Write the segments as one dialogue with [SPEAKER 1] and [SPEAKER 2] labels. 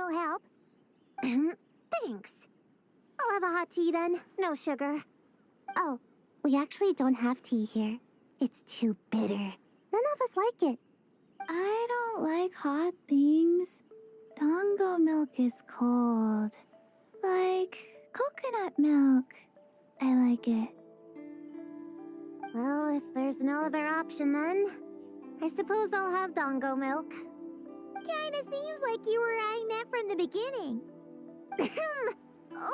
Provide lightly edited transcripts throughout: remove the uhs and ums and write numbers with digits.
[SPEAKER 1] professional help. Thanks. I'll have a hot tea then. No sugar. Oh, we actually don't have tea here. It's too bitter. None of us like it.
[SPEAKER 2] I don't like hot things. Dango milk is cold. Like coconut milk. I like it.
[SPEAKER 1] Well, if there's no other option then, I suppose I'll have Dango milk. Kinda seems like you were eyeing that from the beginning.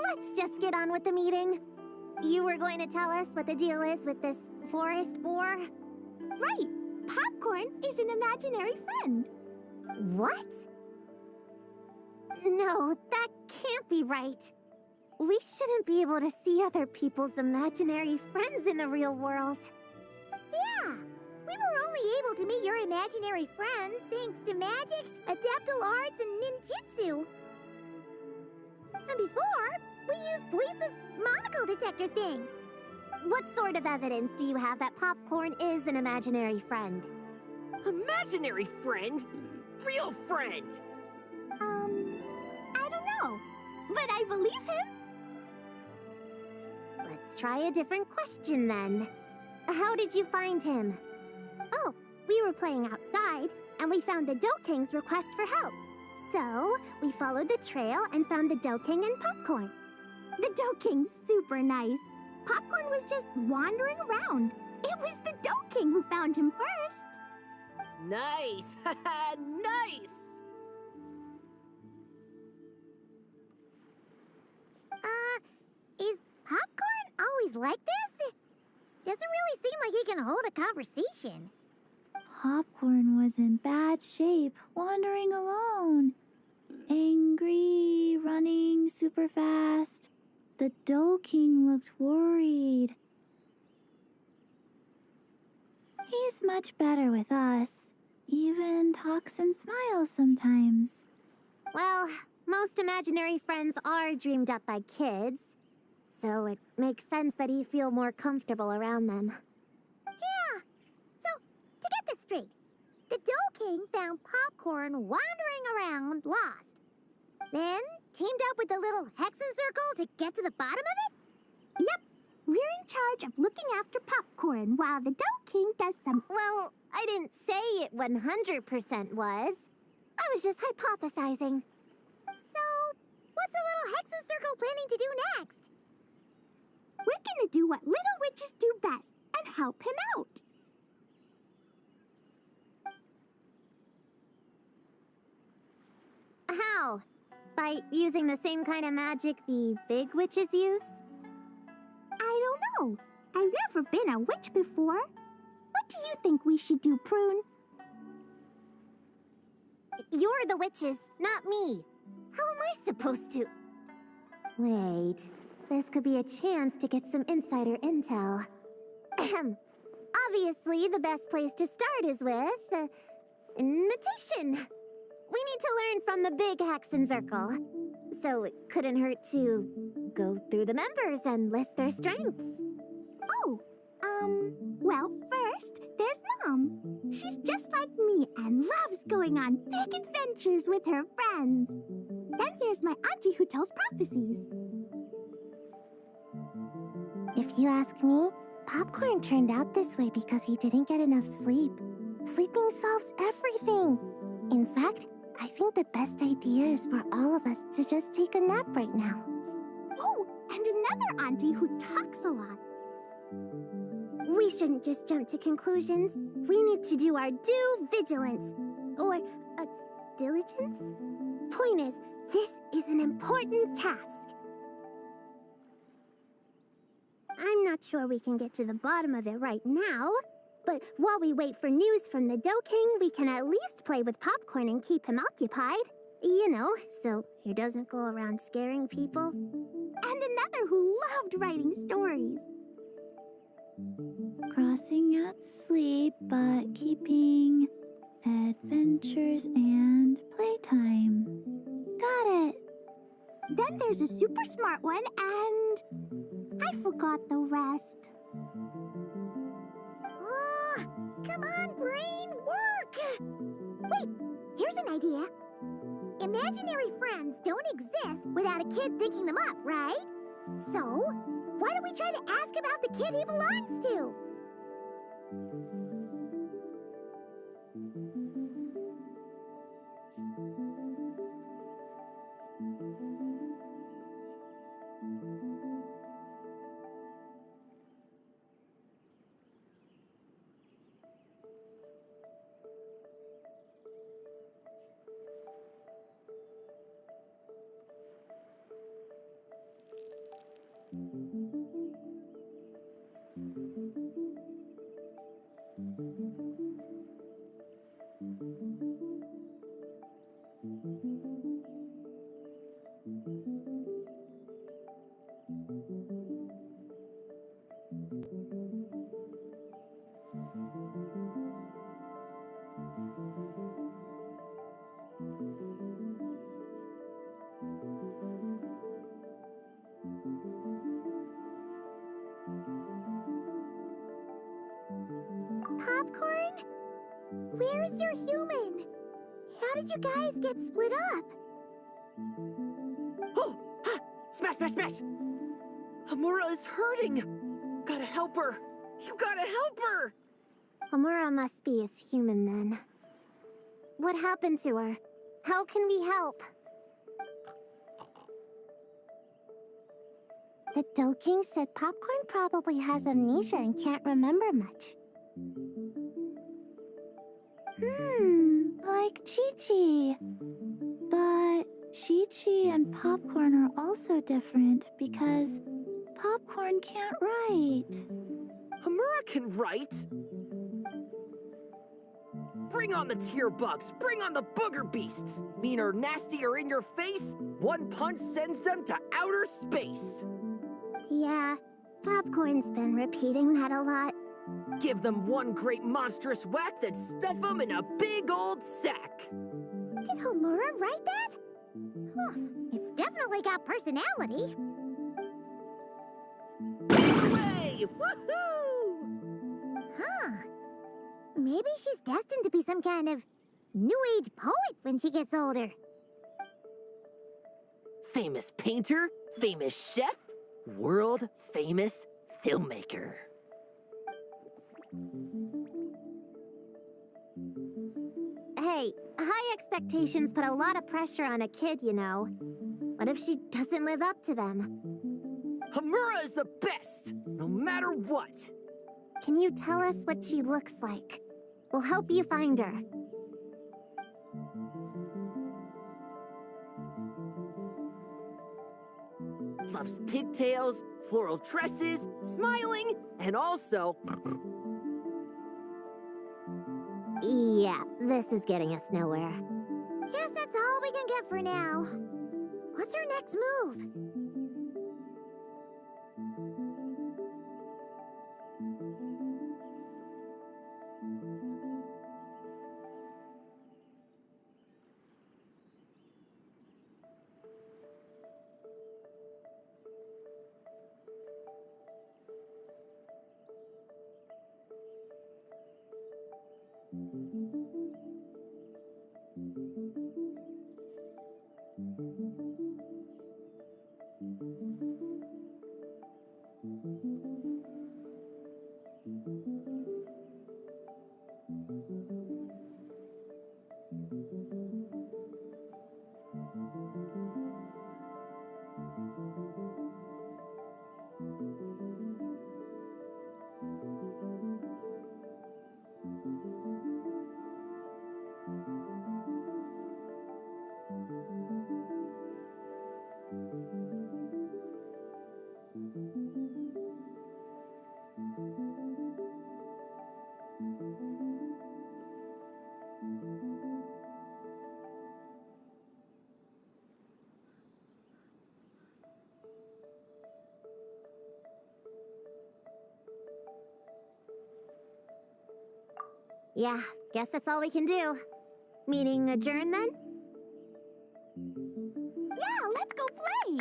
[SPEAKER 1] Let's just get on with the meeting. You were going to tell us what the deal is with this forest boar?
[SPEAKER 3] Right! Popcorn is an imaginary friend.
[SPEAKER 1] What? No, that can't be right. We shouldn't be able to see other people's imaginary friends in the real world.
[SPEAKER 3] Yeah! We were only able to meet your imaginary friends thanks to magic, adaptal arts, and ninjutsu. And before, we used Lisa's monocle detector thing.
[SPEAKER 1] What sort of evidence do you have that Popcorn is an imaginary friend?
[SPEAKER 4] Imaginary friend? Real friend!
[SPEAKER 3] I don't know. But I believe him.
[SPEAKER 1] Let's try a different question then. How did you find him?
[SPEAKER 3] Oh, we were playing outside, and we found the Dough King's request for help. So, we followed the trail and found the Dough King and Popcorn. The Dough King's super nice. Popcorn was just wandering around. It was the Dough King who found him first.
[SPEAKER 4] Nice! Nice!
[SPEAKER 3] Is Popcorn always like this? Doesn't really seem like he can hold a conversation.
[SPEAKER 2] Popcorn was in bad shape, wandering alone. Angry, running super fast. The Dough King looked worried. He's much better with us. Even talks and smiles sometimes.
[SPEAKER 1] Well, most imaginary friends are dreamed up by kids, so it makes sense that he'd feel more comfortable around them.
[SPEAKER 3] Yeah. So, to get this straight, the Dough King found Popcorn wandering around, lost. Then teamed up with the little Hexen Circle to get to the bottom of it? Yep. We're in charge of looking after Popcorn while the Dough King does some...
[SPEAKER 1] Well, I didn't say it 100% was. I was just hypothesizing.
[SPEAKER 3] So, what's the little Hexen Circle planning to do next? We're gonna do what little witches do best and help him out.
[SPEAKER 1] How? By using the same kind of magic the big witches use?
[SPEAKER 3] I don't know. I've never been a witch before. What do you think we should do, Prune?
[SPEAKER 1] You're the witches, not me. How am I supposed to... Wait, this could be a chance to get some insider intel. Obviously, the best place to start is with... imitation. We need to learn from the big Hexen Circle. So it couldn't hurt to go through the members and list their strengths.
[SPEAKER 3] Oh, well, first, there's Mom. She's just like me and loves going on big adventures with her friends. Then there's my auntie who tells prophecies.
[SPEAKER 1] If you ask me, Popcorn turned out this way because he didn't get enough sleep. Sleeping solves everything. In fact, I think the best idea is for all of us to just take a nap right now.
[SPEAKER 3] Oh, and another auntie who talks a lot. We shouldn't just jump to conclusions. We need to do our due vigilance. Or, diligence? Point is, this is an important task. I'm not sure we can get to the bottom of it right now, but while we wait for news from the Dough King, we can at least play with Popcorn and keep him occupied. You know, so he doesn't go around scaring people. And another who loved writing stories.
[SPEAKER 2] Crossing out sleep, but keeping adventures and playtime. Got it.
[SPEAKER 3] Then there's a super smart one, and I forgot the rest. Come on, brain, work! Wait, here's an idea. imaginary friends don't exist without a kid thinking them up, right? So, why don't we try to ask about the kid he belongs to? Popcorn? Where's your human? How did you guys get split up?
[SPEAKER 4] Oh! Ha! Smash, smash, smash! Hamura is hurting! Gotta help her! You gotta help her!
[SPEAKER 1] Amura must be his human then. What happened to her? How can we help? The Dough King said Popcorn probably has amnesia and can't remember much.
[SPEAKER 2] Like Chi-Chi. But Chi-Chi and Popcorn are also different because Popcorn can't write.
[SPEAKER 4] Hamura can write! Bring on the tear bugs! Bring on the booger beasts! Mean or nasty or in your face, one punch sends them to outer space!
[SPEAKER 1] Yeah, Popcorn's been repeating that a lot.
[SPEAKER 4] Give them one great monstrous whack, then stuff them in a big old sack!
[SPEAKER 3] Did Homura write that? Huh, it's definitely got personality.
[SPEAKER 4] Way! Woohoo!
[SPEAKER 3] Huh. Maybe she's destined to be some kind of new age poet when she gets older.
[SPEAKER 4] Famous painter, famous chef, world famous filmmaker.
[SPEAKER 1] Hey, high expectations put a lot of pressure on a kid, you know. What if she doesn't live up to them?
[SPEAKER 4] Hamura is the best, no matter what.
[SPEAKER 1] Can you tell us what she looks like? We'll help you find her.
[SPEAKER 4] Loves pigtails, floral tresses, smiling, and also...
[SPEAKER 1] Yeah, this is getting us nowhere.
[SPEAKER 3] Guess that's all we can get for now. What's her next move?
[SPEAKER 1] Yeah, guess that's all we can do. Meeting adjourn then?
[SPEAKER 3] Yeah, let's go play!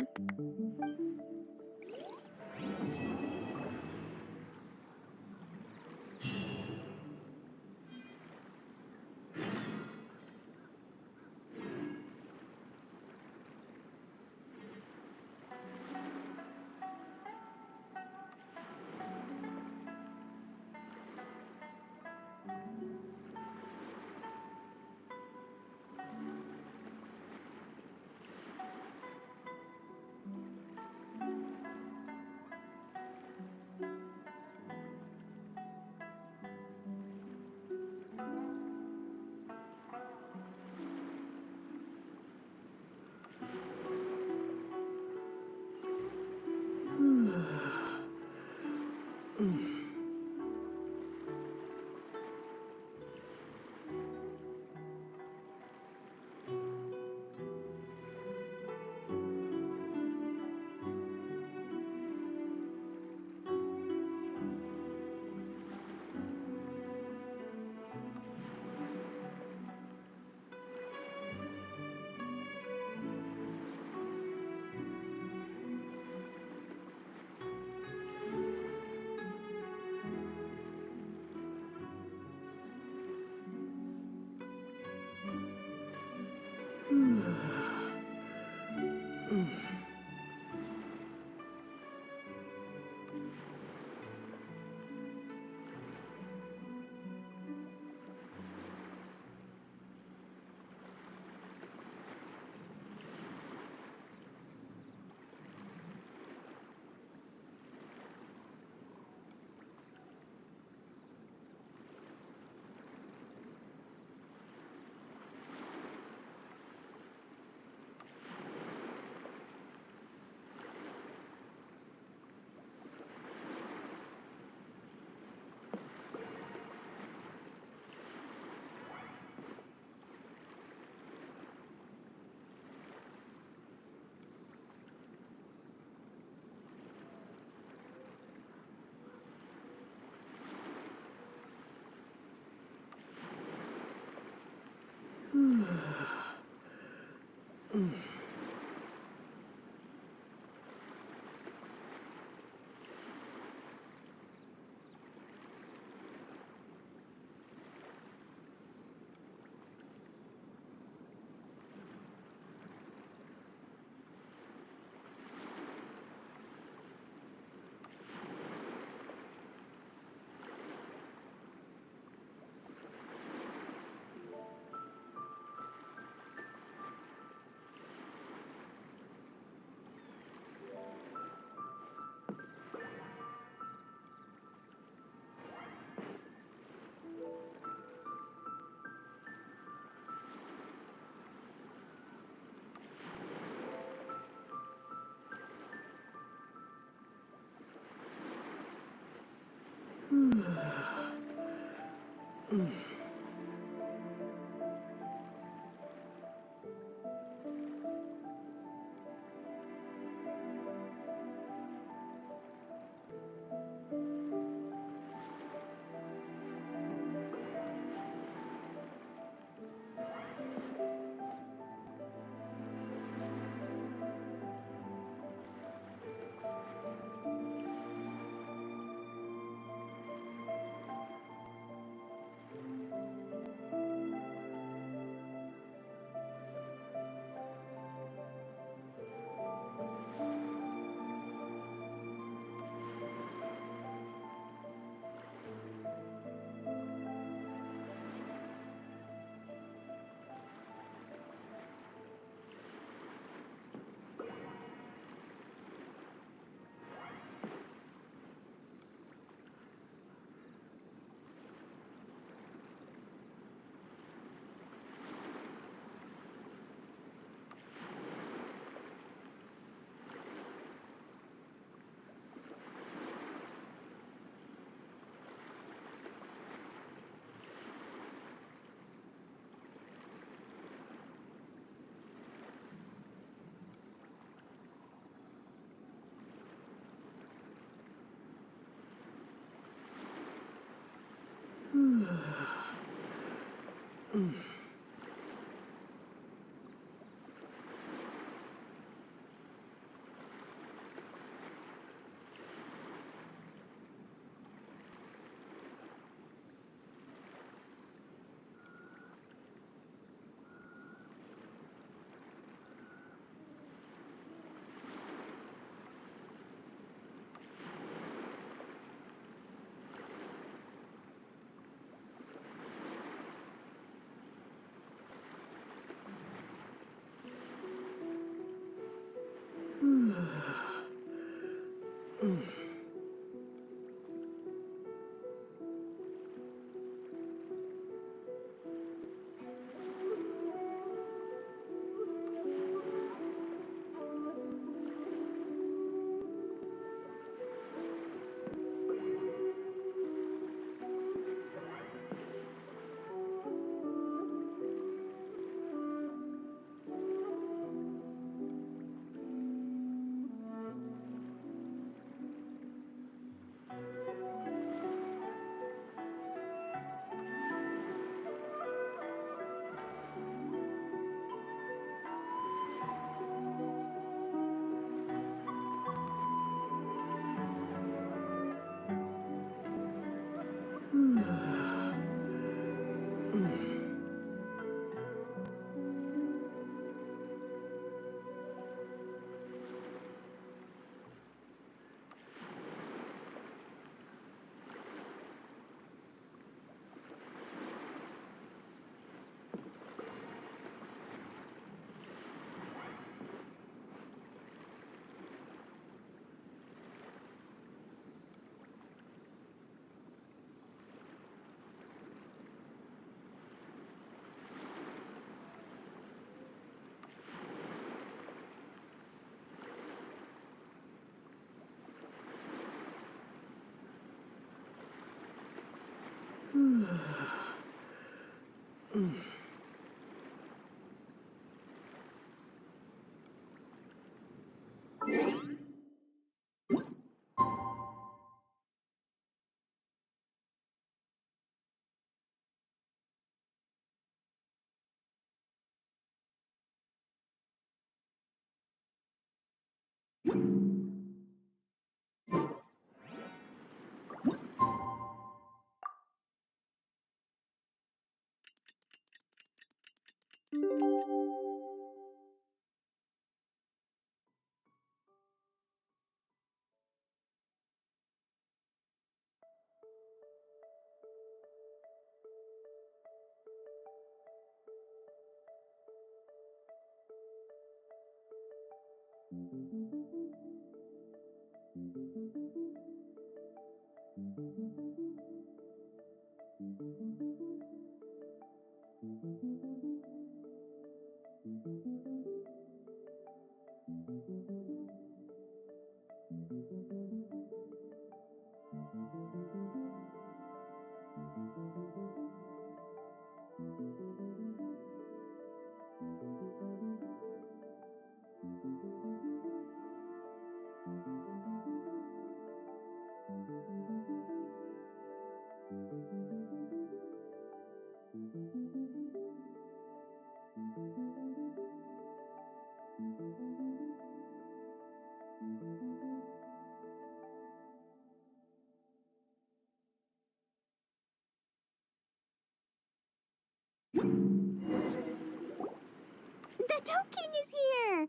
[SPEAKER 3] The Dough King is here!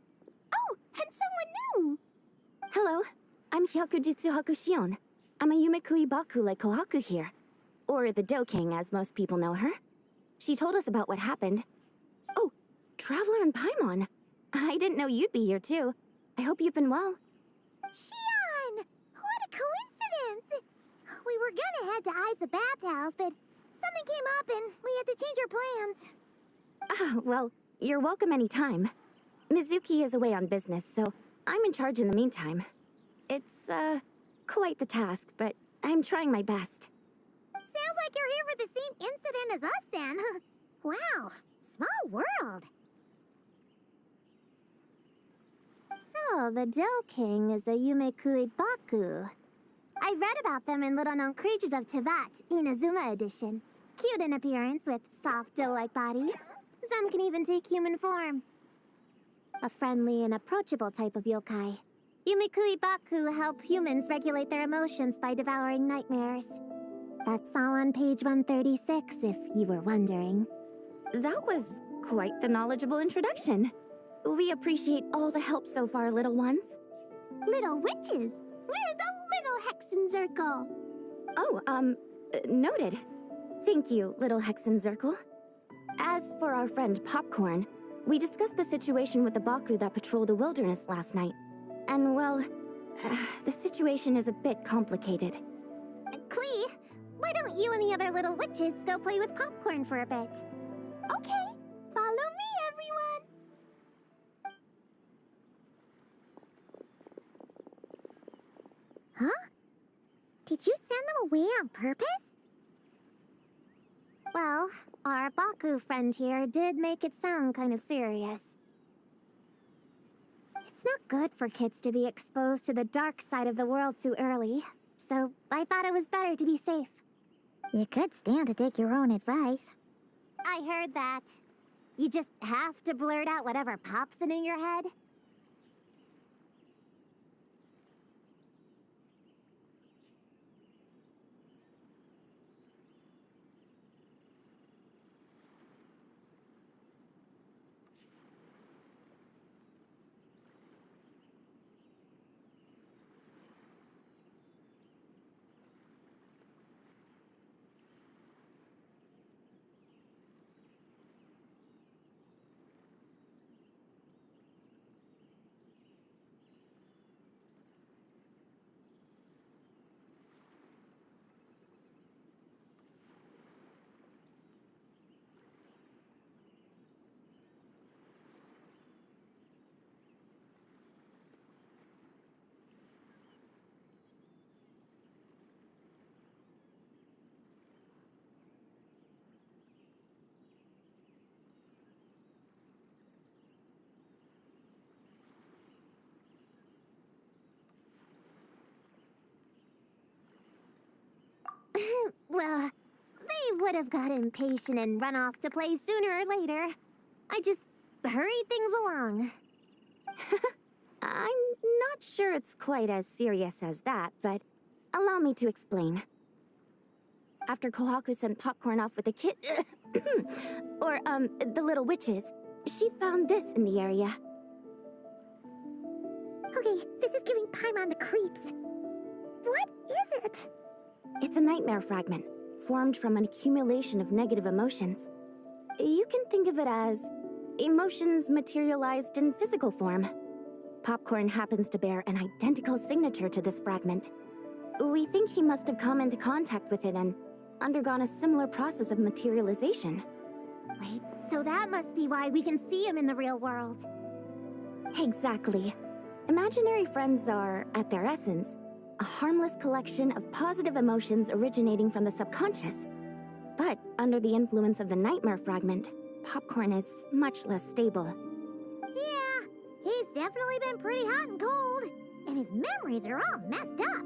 [SPEAKER 3] Oh, and someone new!
[SPEAKER 2] Hello, I'm Hyaku Jitsuhaku Shion. I'm a Yumekui Baku like Kohaku here. Or the Dough King, as most people know her. She told us about what happened. Oh, Traveler and Paimon. I didn't know you'd be here too. I hope you've been well.
[SPEAKER 3] Shion! What a coincidence! We were gonna head to Ai's bathhouse, but something came up and we had to change our plans.
[SPEAKER 2] Ah, well, you're welcome anytime. Mizuki is away on business, so I'm in charge in the meantime. It's, quite the task, but I'm trying my best.
[SPEAKER 3] Sounds like you're here for the same incident as us then. Wow, small world. So, the Dough King is a Yumekui Baku. I read about them in Little Known Creatures of Teyvat, Inazuma edition. Cute in appearance with soft dough-like bodies. Some can even take human form. A friendly and approachable type of yokai. Yumekui Baku help humans regulate their emotions by devouring nightmares. That's all on page 136, if you were wondering.
[SPEAKER 2] That was quite the knowledgeable introduction. We appreciate all the help so far, little ones.
[SPEAKER 3] Little witches! We're the Little Hexen Circle!
[SPEAKER 2] Oh, noted. Thank you, little Hexen Circle. As for our friend Popcorn, we discussed the situation with the Baku that patrol the wilderness last night. And, well, the situation is a bit complicated.
[SPEAKER 3] Klee, why don't you and the other little witches go play with Popcorn for a bit? Okay, follow me, everyone! Huh? Did you send them away on purpose? Well, our Baku friend here did make it sound kind of serious. It's not good for kids to be exposed to the dark side of the world too early, so I thought it was better to be safe. You could stand to take your own advice. I heard that. You just have to blurt out whatever pops into your head. Well, they would have got impatient and run off to play sooner or later. I just hurried things along.
[SPEAKER 2] I'm not sure it's quite as serious as that, but allow me to explain. After Kohaku sent Popcorn off with the kid, or, the little witches, she found this in the area.
[SPEAKER 3] Okay, this is giving Paimon the creeps. What is it?
[SPEAKER 2] It's a nightmare fragment, formed from an accumulation of negative emotions. You can think of it as emotions materialized in physical form. Popcorn happens to bear an identical signature to this fragment. We think he must have come into contact with it and undergone a similar process of materialization.
[SPEAKER 3] Wait, so that must be why we can see him in the real world.
[SPEAKER 2] Exactly. Imaginary friends are, at their essence, a harmless collection of positive emotions originating from the subconscious. But under the influence of the nightmare fragment, Popcorn is much less stable.
[SPEAKER 3] Yeah, he's definitely been pretty hot and cold, and his memories are all messed up.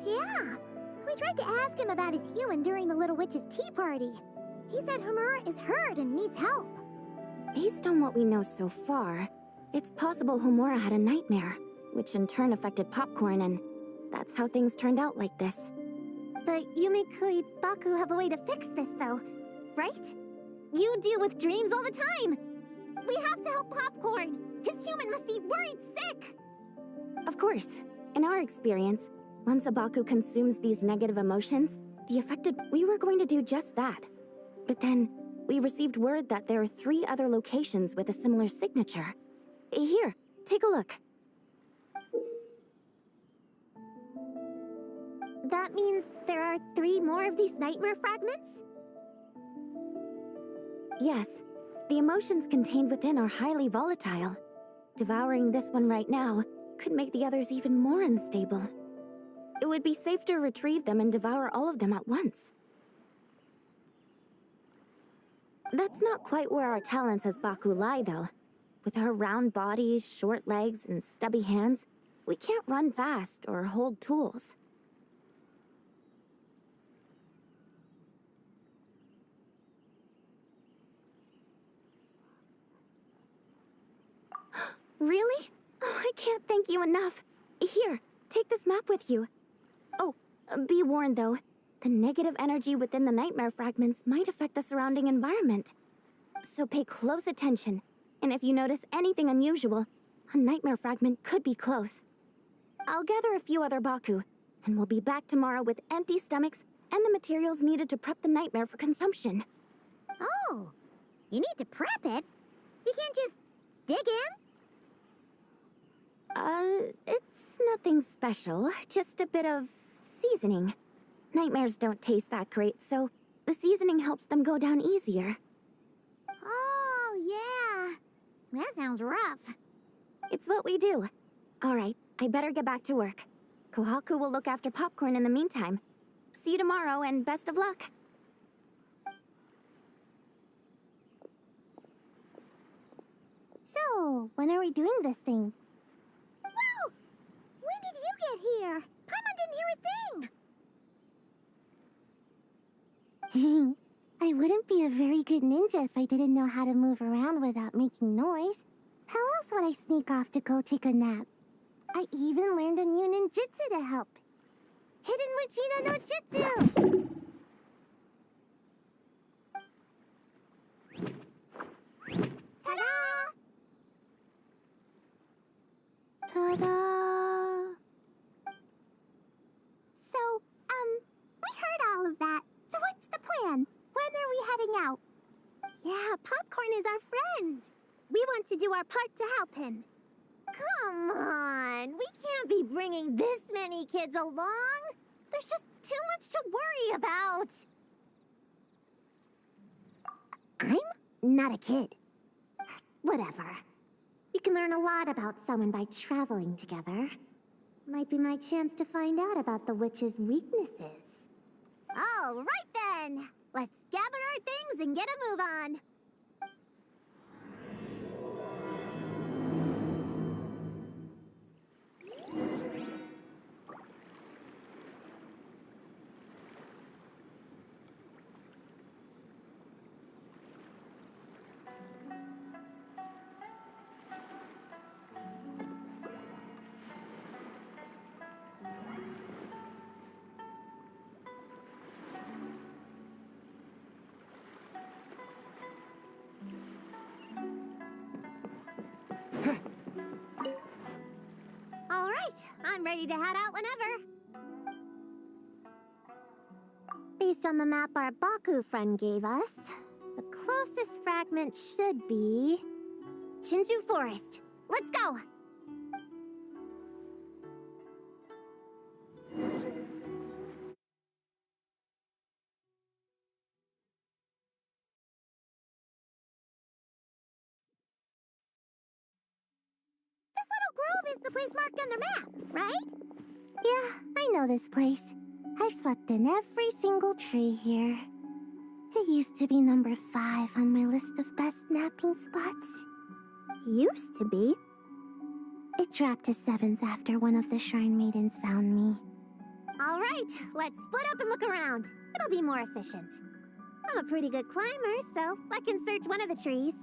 [SPEAKER 3] Yeah, we tried to ask him about his human during the Little Witch's tea party. He said Homura is hurt and needs help.
[SPEAKER 2] Based on what we know so far, it's possible Homura had a nightmare, which in turn affected Popcorn, and that's how things turned out like this.
[SPEAKER 3] The Yumikui Baku have a way to fix this, though, right? You deal with dreams all the time. We have to help Popcorn. His human must be worried sick.
[SPEAKER 2] Of course. In our experience, once a Baku consumes these negative emotions, the affected... We were going to do just that. But then, we received word that there are 3 other locations with a similar signature. Here, take a look.
[SPEAKER 3] That means there are 3 more of these nightmare fragments?
[SPEAKER 2] Yes, the emotions contained within are highly volatile. Devouring this one right now could make the others even more unstable. It would be safe to retrieve them and devour all of them at once. That's not quite where our talents as Baku lie, though. With our round bodies, short legs, and stubby hands, we can't run fast or hold tools. Really? Oh, I can't thank you enough. Here, take this map with you. Oh, be warned though, the negative energy within the nightmare fragments might affect the surrounding environment. So pay close attention And if you notice anything unusual, a nightmare fragment could be close. I'll gather a few other Baku, and we'll be back tomorrow with empty stomachs and the materials needed to prep the nightmare for consumption.
[SPEAKER 3] Oh, you need to prep it? You can't just dig in?
[SPEAKER 2] It's nothing special, just a bit of seasoning. Nightmares don't taste that great, so the seasoning helps them go down easier.
[SPEAKER 3] Oh, yeah. That sounds rough.
[SPEAKER 2] It's what we do. All right, I better get back to work. Kohaku will look after popcorn in the meantime. See you tomorrow, and best of luck.
[SPEAKER 1] So, when are we doing this thing?
[SPEAKER 3] Whoa! When did you get here? Paimon didn't hear a thing.
[SPEAKER 1] I wouldn't be a very good ninja if I didn't know how to move around without making noise. How else would I sneak off to go take a nap? I even learned a new ninjutsu to help. Hidden Mujino no Jutsu!
[SPEAKER 3] Ta-da!
[SPEAKER 2] Ta-da!
[SPEAKER 3] So, we heard all of that. So what's the plan? When are we heading out? Yeah, Popcorn is our friend. We want to do our part to help him. Come on, we can't be bringing this many kids along. There's just too much to worry about.
[SPEAKER 1] I'm not a kid. Whatever. You can learn a lot about someone by traveling together. Might be my chance to find out about the witch's weaknesses.
[SPEAKER 3] All right then. Let's gather our things and get a move on. All right, I'm ready to head out whenever.
[SPEAKER 1] Based on the map our Baku friend gave us, the closest fragment should be Shinju Forest. Let's go!
[SPEAKER 3] This little grove is the place marked on the map, right?
[SPEAKER 1] Yeah, I know this place. I've slept in every single tree here. It used to be number 5 on my list of best napping spots.
[SPEAKER 3] Used to be.
[SPEAKER 1] It dropped to 7th after one of the shrine maidens found me.
[SPEAKER 3] All right, let's split up and look around. It'll be more efficient. I'm a pretty good climber, so I can search one of the trees.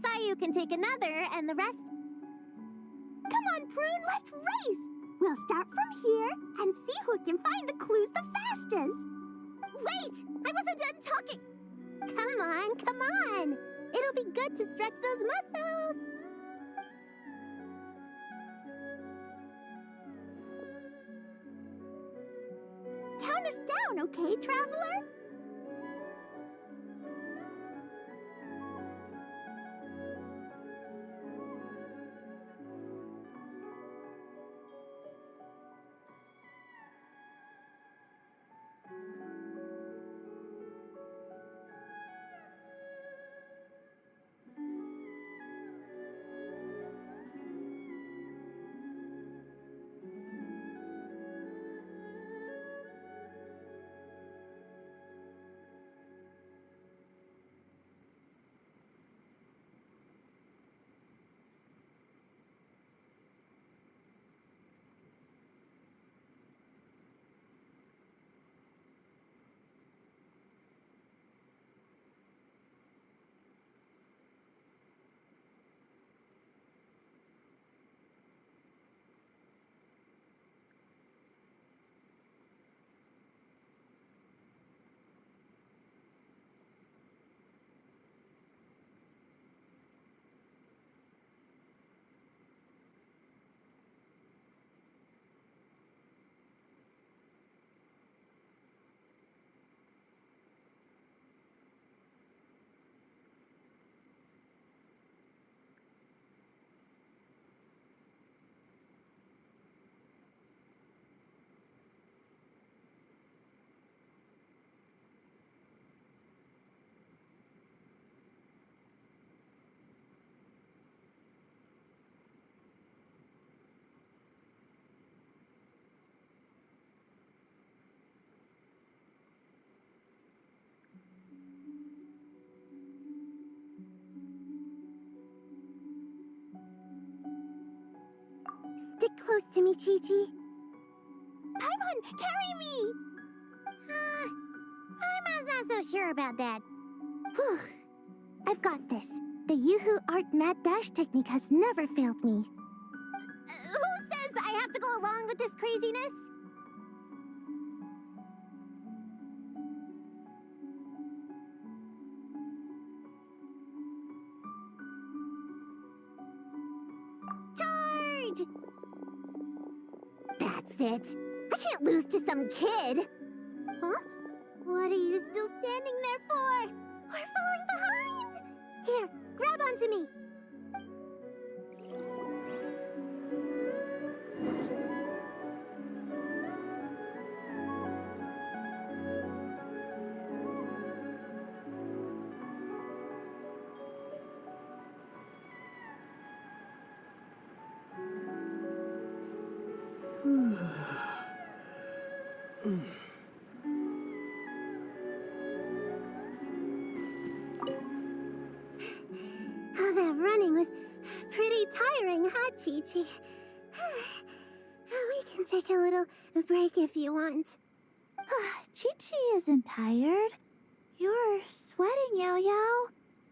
[SPEAKER 3] Sayu can take another, and the rest... Come on, Prune, let's race! We'll start from here and see who can find the clues the fastest. Wait! I wasn't done talking! Come on, come on! It'll be good to stretch those muscles! Count us down, okay, traveler? Stick close to me, Chi-Chi. Paimon, carry me! Paimon's not so sure about that.
[SPEAKER 1] Whew. I've got this. The Yoo-hoo art mad dash technique has never failed me.
[SPEAKER 3] Who says I have to go along with this craziness? Charge! That's it. I can't lose to some kid. Huh? What are you still standing there for? We're falling behind! Here, grab onto me. Oh, that running was pretty tiring, huh, Chi-Chi? We can take a little break if you want.
[SPEAKER 1] Chi-Chi isn't tired. You're sweating, Yao-Yao.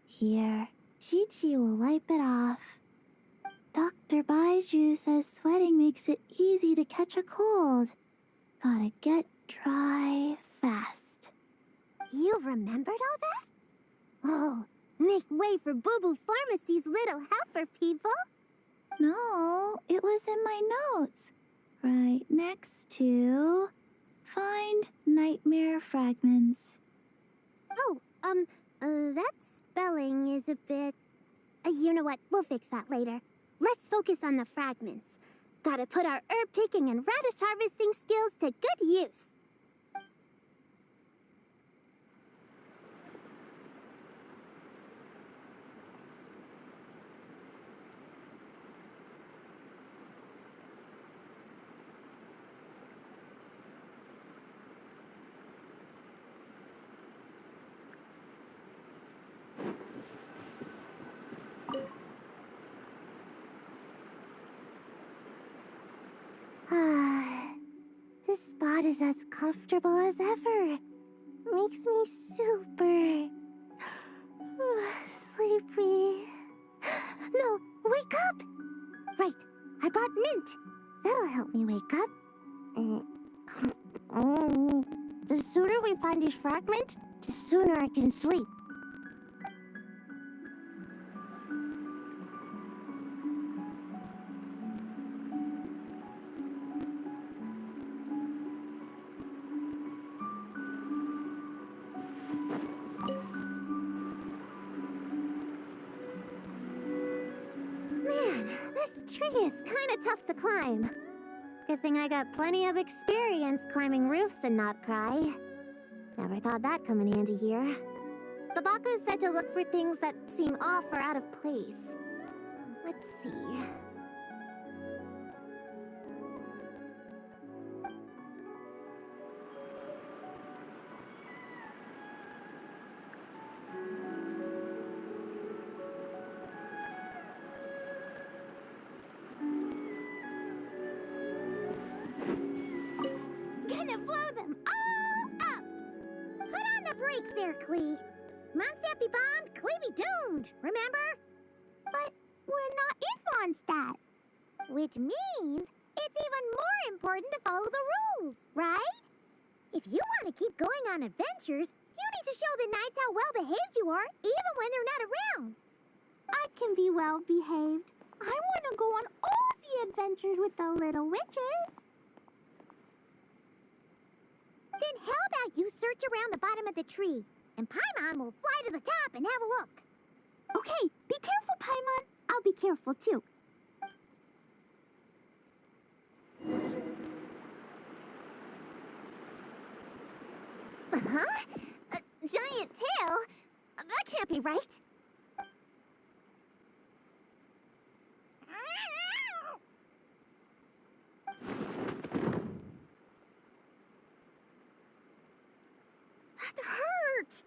[SPEAKER 1] Here, Chi-Chi will wipe it off. Dr. Baiju says sweating makes it easy to catch a cold. Gotta get dry fast.
[SPEAKER 3] You remembered all that? Oh, make way for Boo Boo Pharmacy's little helper, people.
[SPEAKER 1] No, it was in my notes. Right next to... Find nightmare fragments.
[SPEAKER 3] Oh, that spelling is a bit... you know what? We'll fix that later. Let's focus on the fragments. Gotta put our herb picking and radish harvesting skills to good use.
[SPEAKER 1] This spot is as comfortable as ever. Makes me super sleepy. No, wake up! Right, I brought mint. That'll help me wake up. The sooner we find this fragment, the sooner I can sleep.
[SPEAKER 3] This tree is kinda tough to climb. Good thing I got plenty of experience climbing roofs and not cry. Never thought that'd come in handy here. The Baku said to look for things that seem off or out of place. Let's see. Gonna blow them all up! Put on the brakes there, Klee. Mondstadt be bombed, Klee be doomed, remember? But we're not in Mondstadt. Which means it's even more important to follow the rules, right? If you want to keep going on adventures, you need to show the knights how well behaved you are, even when they're not around. I can be well behaved. I want to go on all the adventures with the little witches. Then how about you search around the bottom of the tree, and Paimon will fly to the top and have a look. Okay, be careful, Paimon. I'll be careful, too. Huh? A giant tail? That can't be right. That hurt!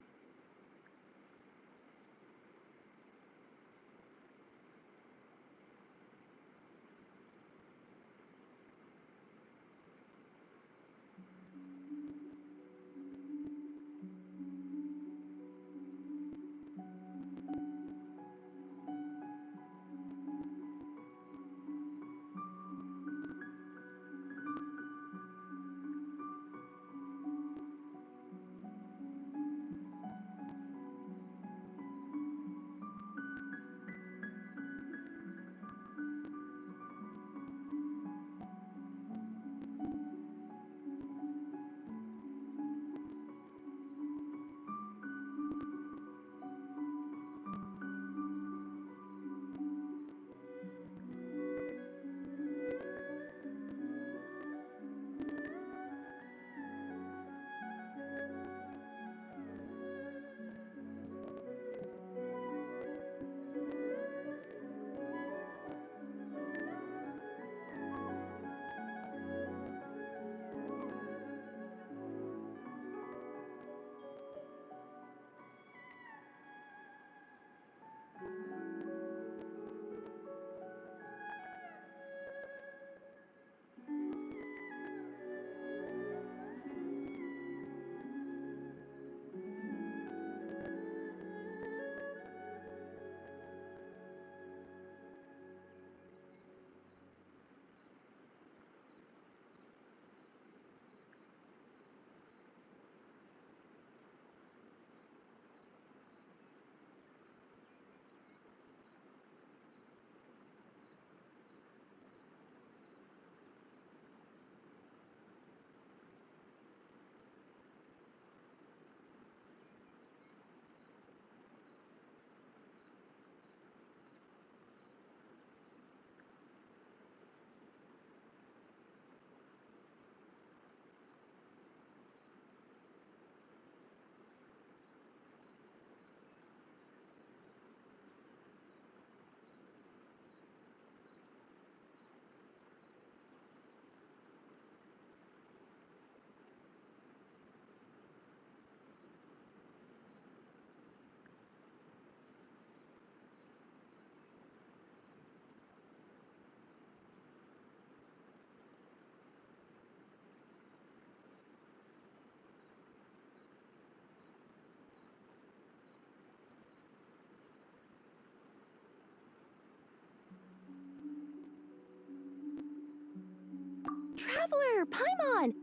[SPEAKER 2] Traveler, Paimon!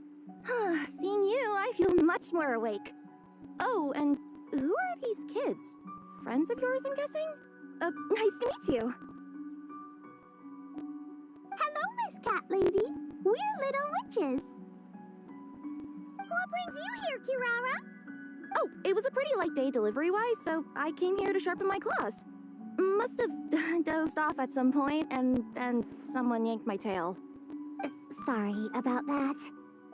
[SPEAKER 2] Seeing you, I feel much more awake. Oh, and who are these kids? Friends of yours, I'm guessing? Nice to meet you.
[SPEAKER 3] Hello, Miss Cat Lady. We're little witches. What brings you here, Kirara?
[SPEAKER 2] Oh, it was a pretty light day delivery-wise, so I came here to sharpen my claws. Must have dozed off at some point, and then someone yanked my tail.
[SPEAKER 3] Sorry about that.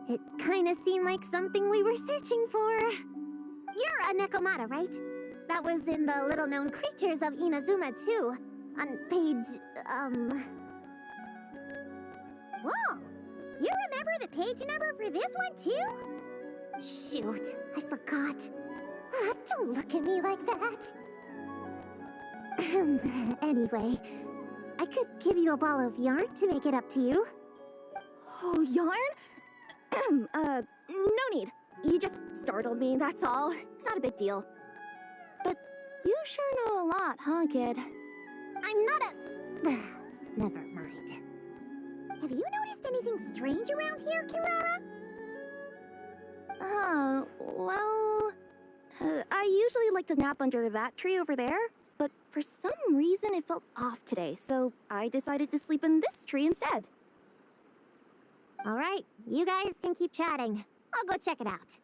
[SPEAKER 3] It kind of seemed like something we were searching for. You're a Nekomata, right? That was in the little-known creatures of Inazuma, too. On page, Whoa! You remember the page number for this one, too? Shoot, I forgot. Don't look at me like that. Anyway, I could give you a ball of yarn to make it up to you.
[SPEAKER 2] Oh, yarn? No need. You just startled me, that's all. It's not a big deal. But you sure know a lot, huh, kid?
[SPEAKER 3] I'm not a... Never mind. Have you noticed anything strange around here, Kirara?
[SPEAKER 2] Well... I usually like to nap under that tree over there, but for some reason it felt off today, so I decided to sleep in this tree instead.
[SPEAKER 3] All right, you guys can keep chatting. I'll go check it out.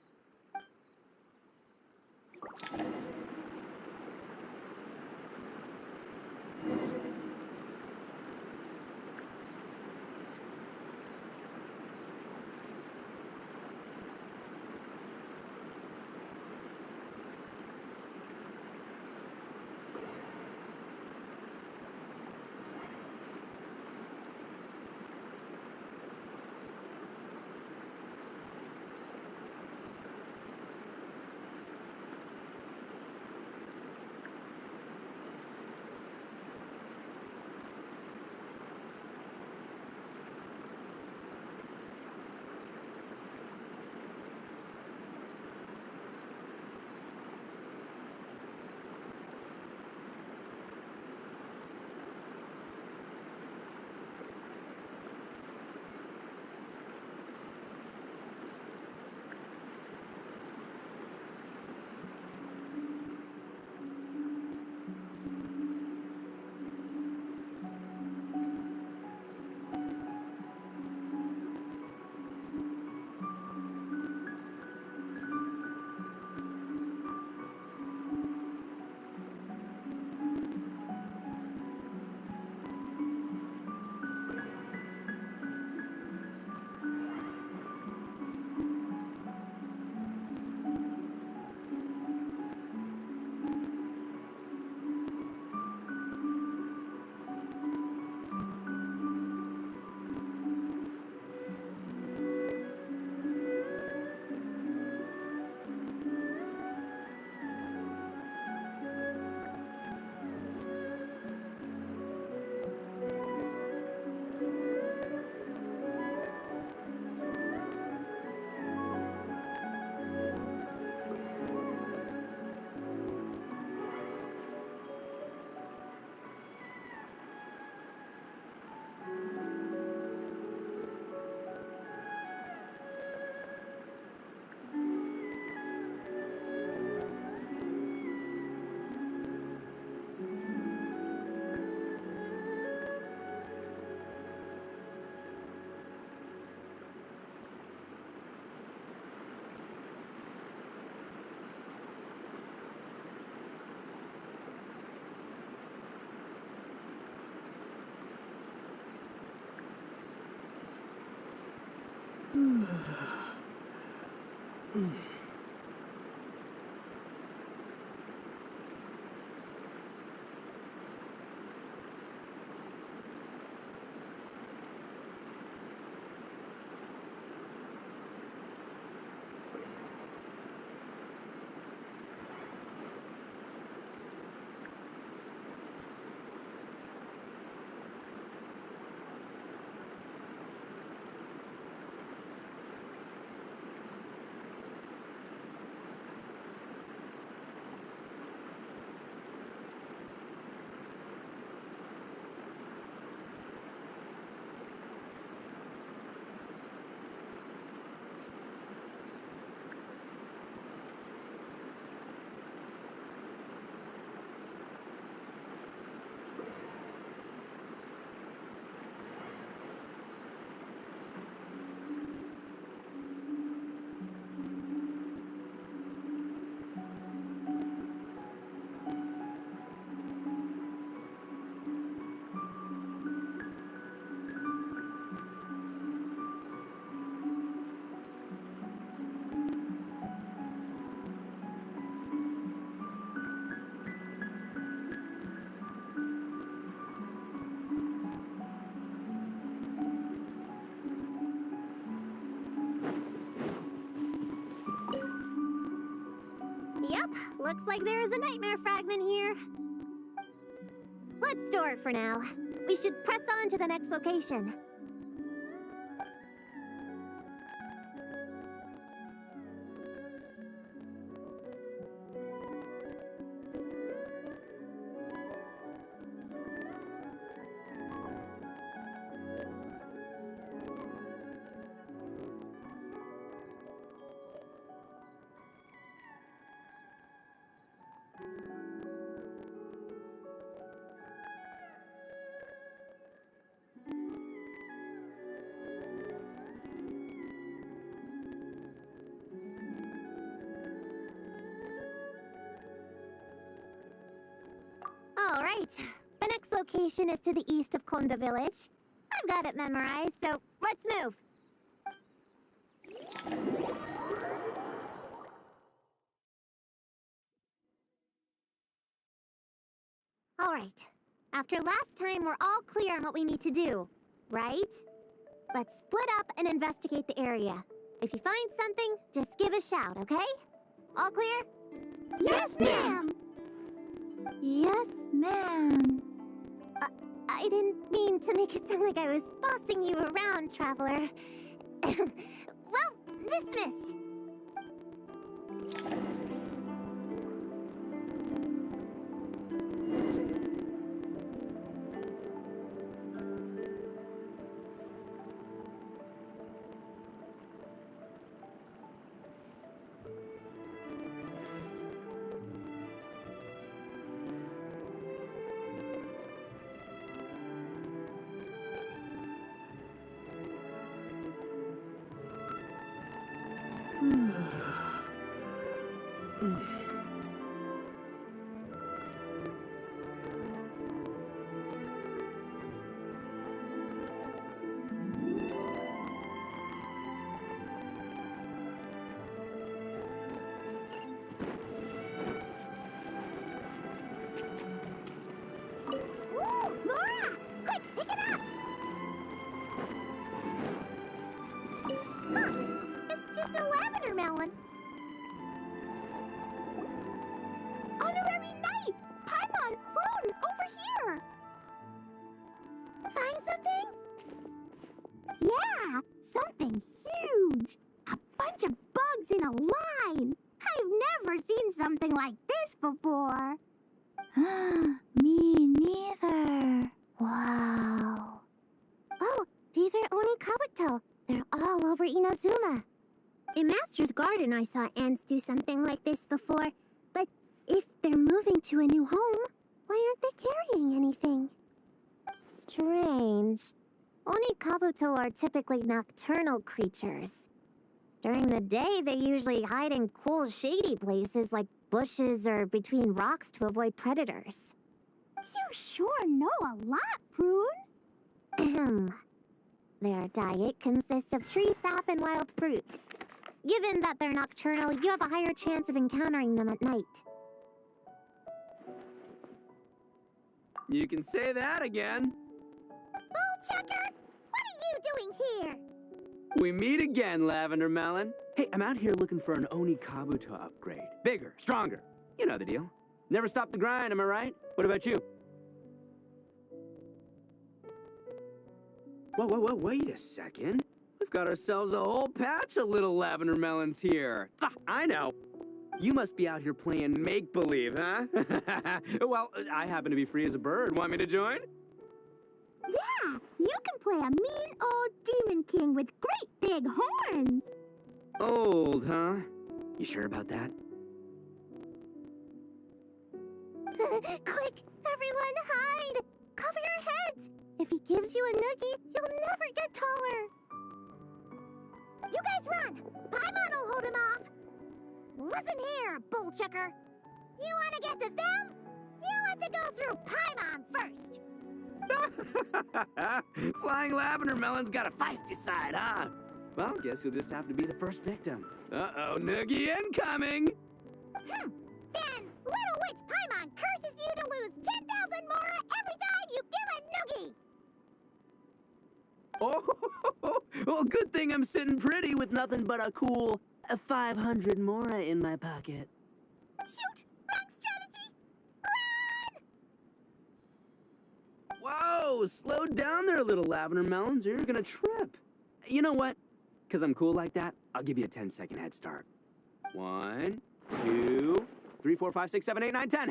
[SPEAKER 3] Looks like there is a nightmare fragment here. Let's store it for now. We should press on to the next location. All right. The next location is to the east of Konda village. I've got it memorized, so let's move. All right. After last time, we're all clear on what we need to do, right? Let's split up and investigate the area. If you find something, just give a shout, okay? All clear?
[SPEAKER 1] Yes, ma'am.
[SPEAKER 3] Yes, ma'am. I didn't mean to make it sound like I was bossing you around, traveler. Well, dismissed. Melon. Honorary Knight! Paimon! Prune! Over here! Find something? Yeah! Something huge! A bunch of bugs in a line! I've never seen something like this before! Me neither. Wow.
[SPEAKER 1] Oh, these are Oni Kabuto. They're all over Inazuma.
[SPEAKER 3] In Master's Garden, I saw ants do something like this before. But if they're moving to a new home, why aren't they carrying anything?
[SPEAKER 1] Strange. Oni Kabuto are typically nocturnal creatures. During the day, they usually hide in cool, shady places like bushes or between rocks to avoid predators.
[SPEAKER 3] You sure know a lot, Prune.
[SPEAKER 1] Their diet consists of tree sap and wild fruit. Given that they're nocturnal, you have a higher chance of encountering them at night.
[SPEAKER 5] You can say that again.
[SPEAKER 3] Bullchucker, what are you doing here?
[SPEAKER 5] We meet again, Lavender Melon. Hey, I'm out here looking for an Oni Kabuto upgrade. Bigger, stronger. You know the deal. Never stop the grind, am I right? What about you? Whoa, wait a second. We've got ourselves a whole patch of little Lavender Melons here. Ah, I know. You must be out here playing make-believe, huh? Well, I happen to be free as a bird. Want me to join?
[SPEAKER 3] Yeah, you can play a mean old demon king with great big horns.
[SPEAKER 5] Old, huh? You sure about that?
[SPEAKER 1] Quick, everyone hide! Cover your heads! If he gives you a noogie, you'll never get taller!
[SPEAKER 3] You guys run! Paimon will hold him off! Listen here, Bullchucker. You want to get to them? You have to go through Paimon first!
[SPEAKER 5] Flying Lavender Melon's got a feisty side, huh? Well, guess you'll just have to be the first victim. Uh-oh, noogie incoming!
[SPEAKER 3] Then Little Witch Paimon curses you to lose 10,000 Mora every time you give a noogie!
[SPEAKER 5] Oh, well, good thing I'm sitting pretty with nothing but a cool 500 Mora in my pocket.
[SPEAKER 3] Shoot!
[SPEAKER 5] Whoa! Slow down there, little lavender melons, or you're gonna trip. You know what? Because I'm cool like that, I'll give you a 10-second head start. 1, 2, 3, 4, 5, 6, 7, 8, 9, 10.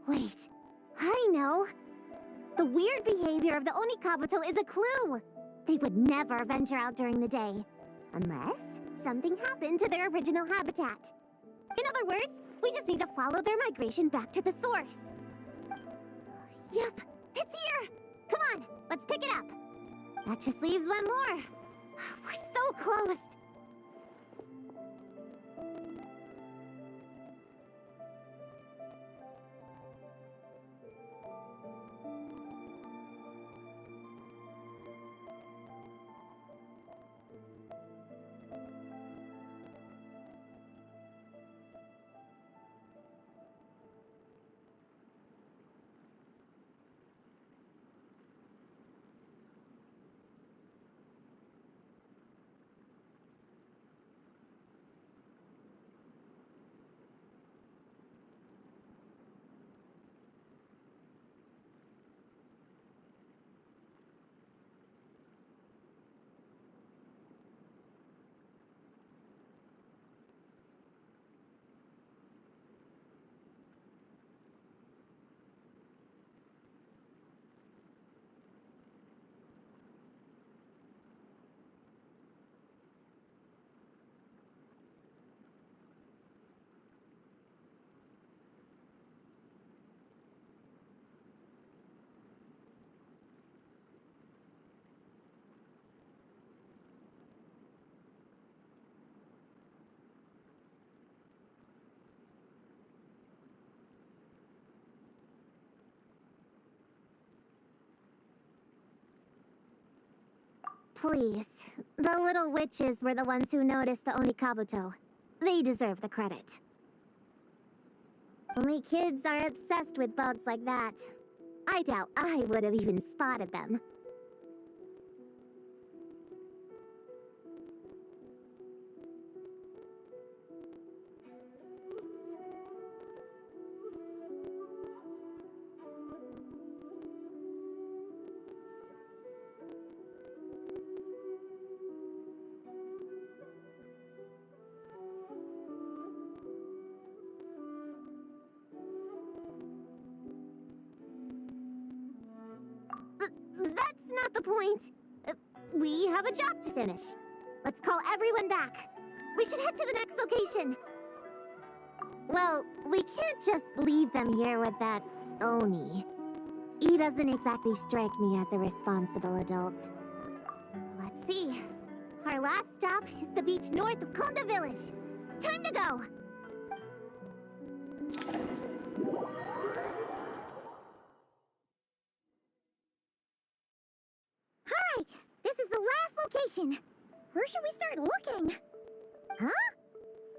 [SPEAKER 3] Wait, I know. The weird behavior of the Onikabuto is a clue. They would never venture out during the day, unless something happened to their original habitat. In other words, we just need to follow their migration back to the source. Yep, it's here! Come on, let's pick it up. That just leaves one more. We're so close. Please. The little witches were the ones who noticed the Onikabuto. They deserve the credit. Only kids are obsessed with bugs like that. I doubt I would have even spotted them. That's not the point. We have a job to finish. Let's call everyone back. We should head to the next location. Well, we can't just leave them here with that Oni. He doesn't exactly strike me as a responsible adult. Let's see. Our last stop is the beach north of Konda Village. Time to go! Alright, this is the last location. Where should we start looking? Huh?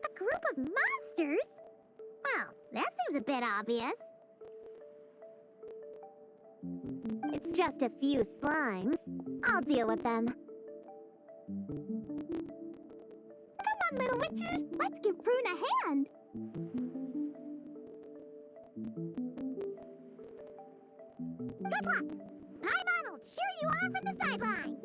[SPEAKER 3] A group of monsters? Well, that seems a bit obvious. It's just a few slimes. I'll deal with them. Come on, little witches! witches! Let's give Prune a hand! Good luck! Paimon will cheer you on from the sidelines!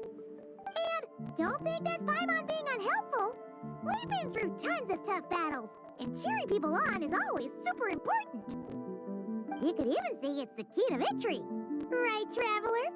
[SPEAKER 3] And don't think that's Paimon being unhelpful! We've been through tons of tough battles, and cheering people on is always super important! You could even say it's the key to victory! Right, Traveler?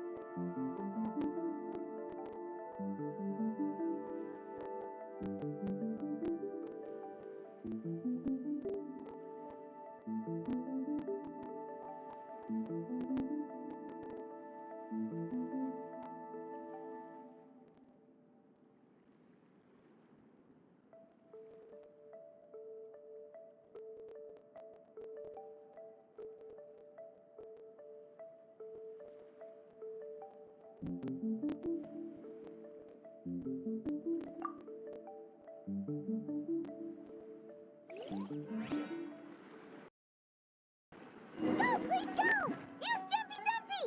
[SPEAKER 3] Go, Clean, go! Use Jumpy Dumpty!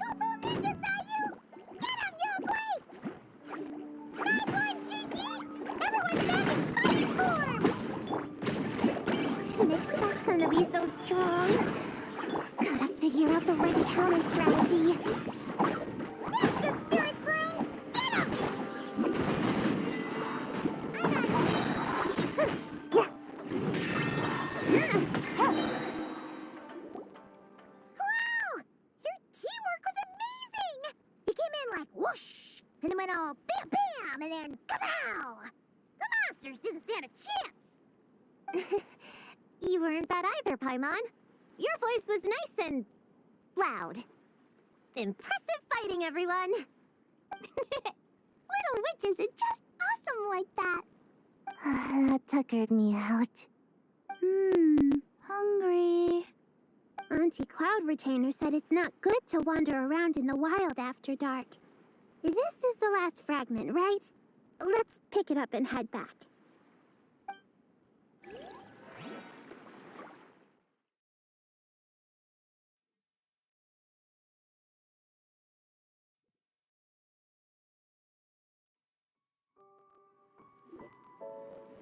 [SPEAKER 3] Go full ninja, Sayu! Get him, Yogway! Nice one, Chi-Chi! Everyone's back in fighting form! Didn't expect them to be so strong. Gotta figure out the right counter strategy. That's the spirit, Prune! Get him! I got it! Yeah. Wow! Your teamwork was amazing! You came in like whoosh, and then went all bam bam, and then kapow! The monsters didn't stand a chance! You weren't bad either, Paimon. Your voice was nice and loud. Impressive fighting, everyone! Little witches are just awesome like that!
[SPEAKER 1] That tuckered me out.
[SPEAKER 3] Hungry. Auntie Cloud Retainer said it's not good to wander around in the wild after dark. This is the last fragment, right? Let's pick it up and head back.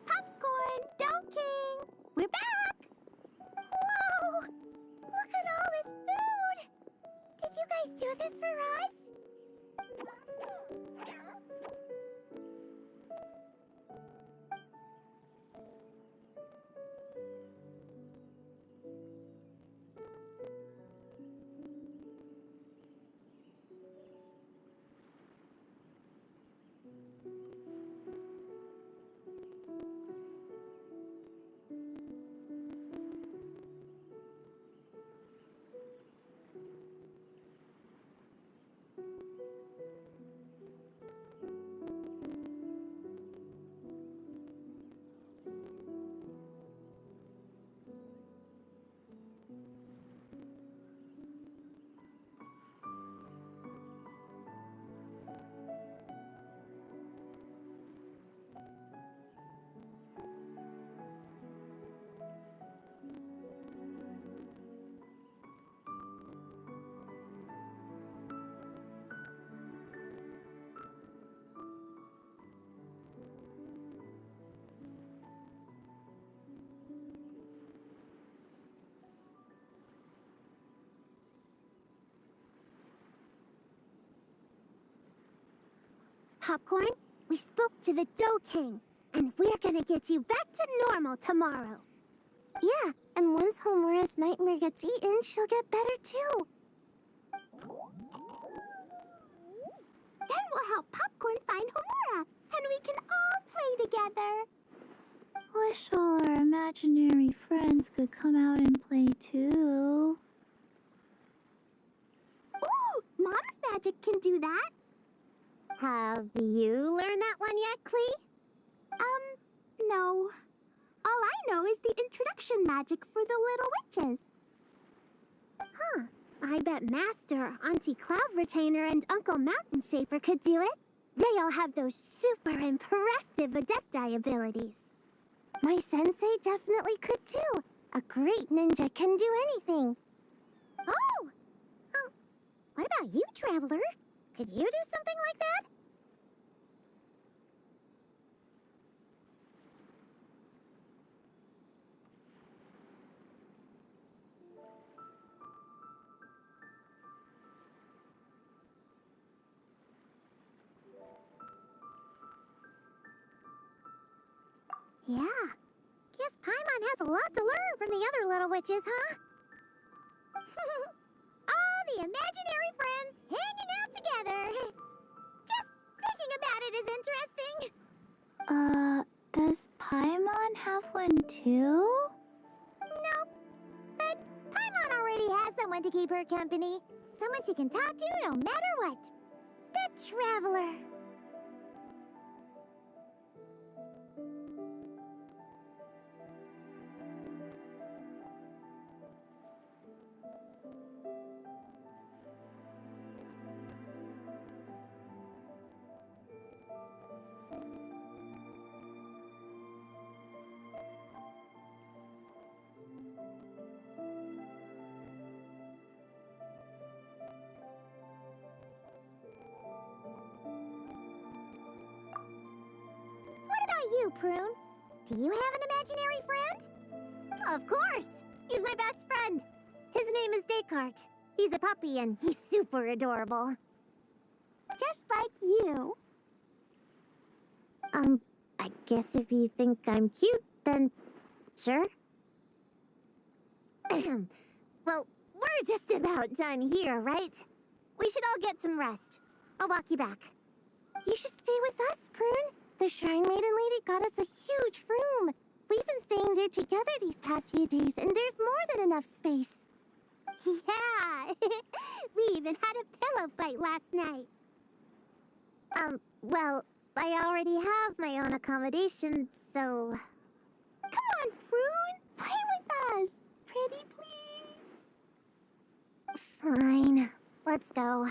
[SPEAKER 3] Popcorn, Dough King! We're back! Whoa! Look at all this food! Did you guys do this for us? Popcorn, we spoke to the Dough King, and we're gonna get you back to normal tomorrow.
[SPEAKER 1] Yeah, and once Homura's nightmare gets eaten, she'll get better too.
[SPEAKER 3] Then we'll help Popcorn find Homura, and we can all play together.
[SPEAKER 6] Wish all our imaginary friends could come out and play too.
[SPEAKER 3] Ooh, Mom's magic can do that.
[SPEAKER 1] Have you learned that one yet, Klee?
[SPEAKER 3] No. All I know is the introduction magic for the little witches. Huh. I bet Master, Auntie Cloud Retainer, and Uncle Mountain Shaper could do it. They all have those super impressive Adepti abilities.
[SPEAKER 1] My sensei definitely could too. A great ninja can do anything.
[SPEAKER 3] Oh! What about you, Traveler? Could you do something like that? Yeah. Guess Paimon has a lot to learn from the other little witches, huh? All the imaginary friends hanging out together. Just thinking about it is interesting.
[SPEAKER 6] Does Paimon have one too?
[SPEAKER 3] Nope. But Paimon already has someone to keep her company. Someone she can talk to no matter what. The Traveler. You, Prune. Do you have an imaginary friend? Of course. He's my best friend. His name is Descartes. He's a puppy and he's super adorable. Just like you. I guess if you think I'm cute, then sure. Well, we're just about done here, right? We should all get some rest. I'll walk you back.
[SPEAKER 1] You should stay with us, Prune. The Shrine Maiden Lady got us a huge room. We've been staying there together these past few days, and there's more than enough space.
[SPEAKER 3] Yeah, we even had a pillow fight last night. Well, I already have my own accommodation, so... Come on, Prune! Play with us! Pretty please? Fine. Let's go.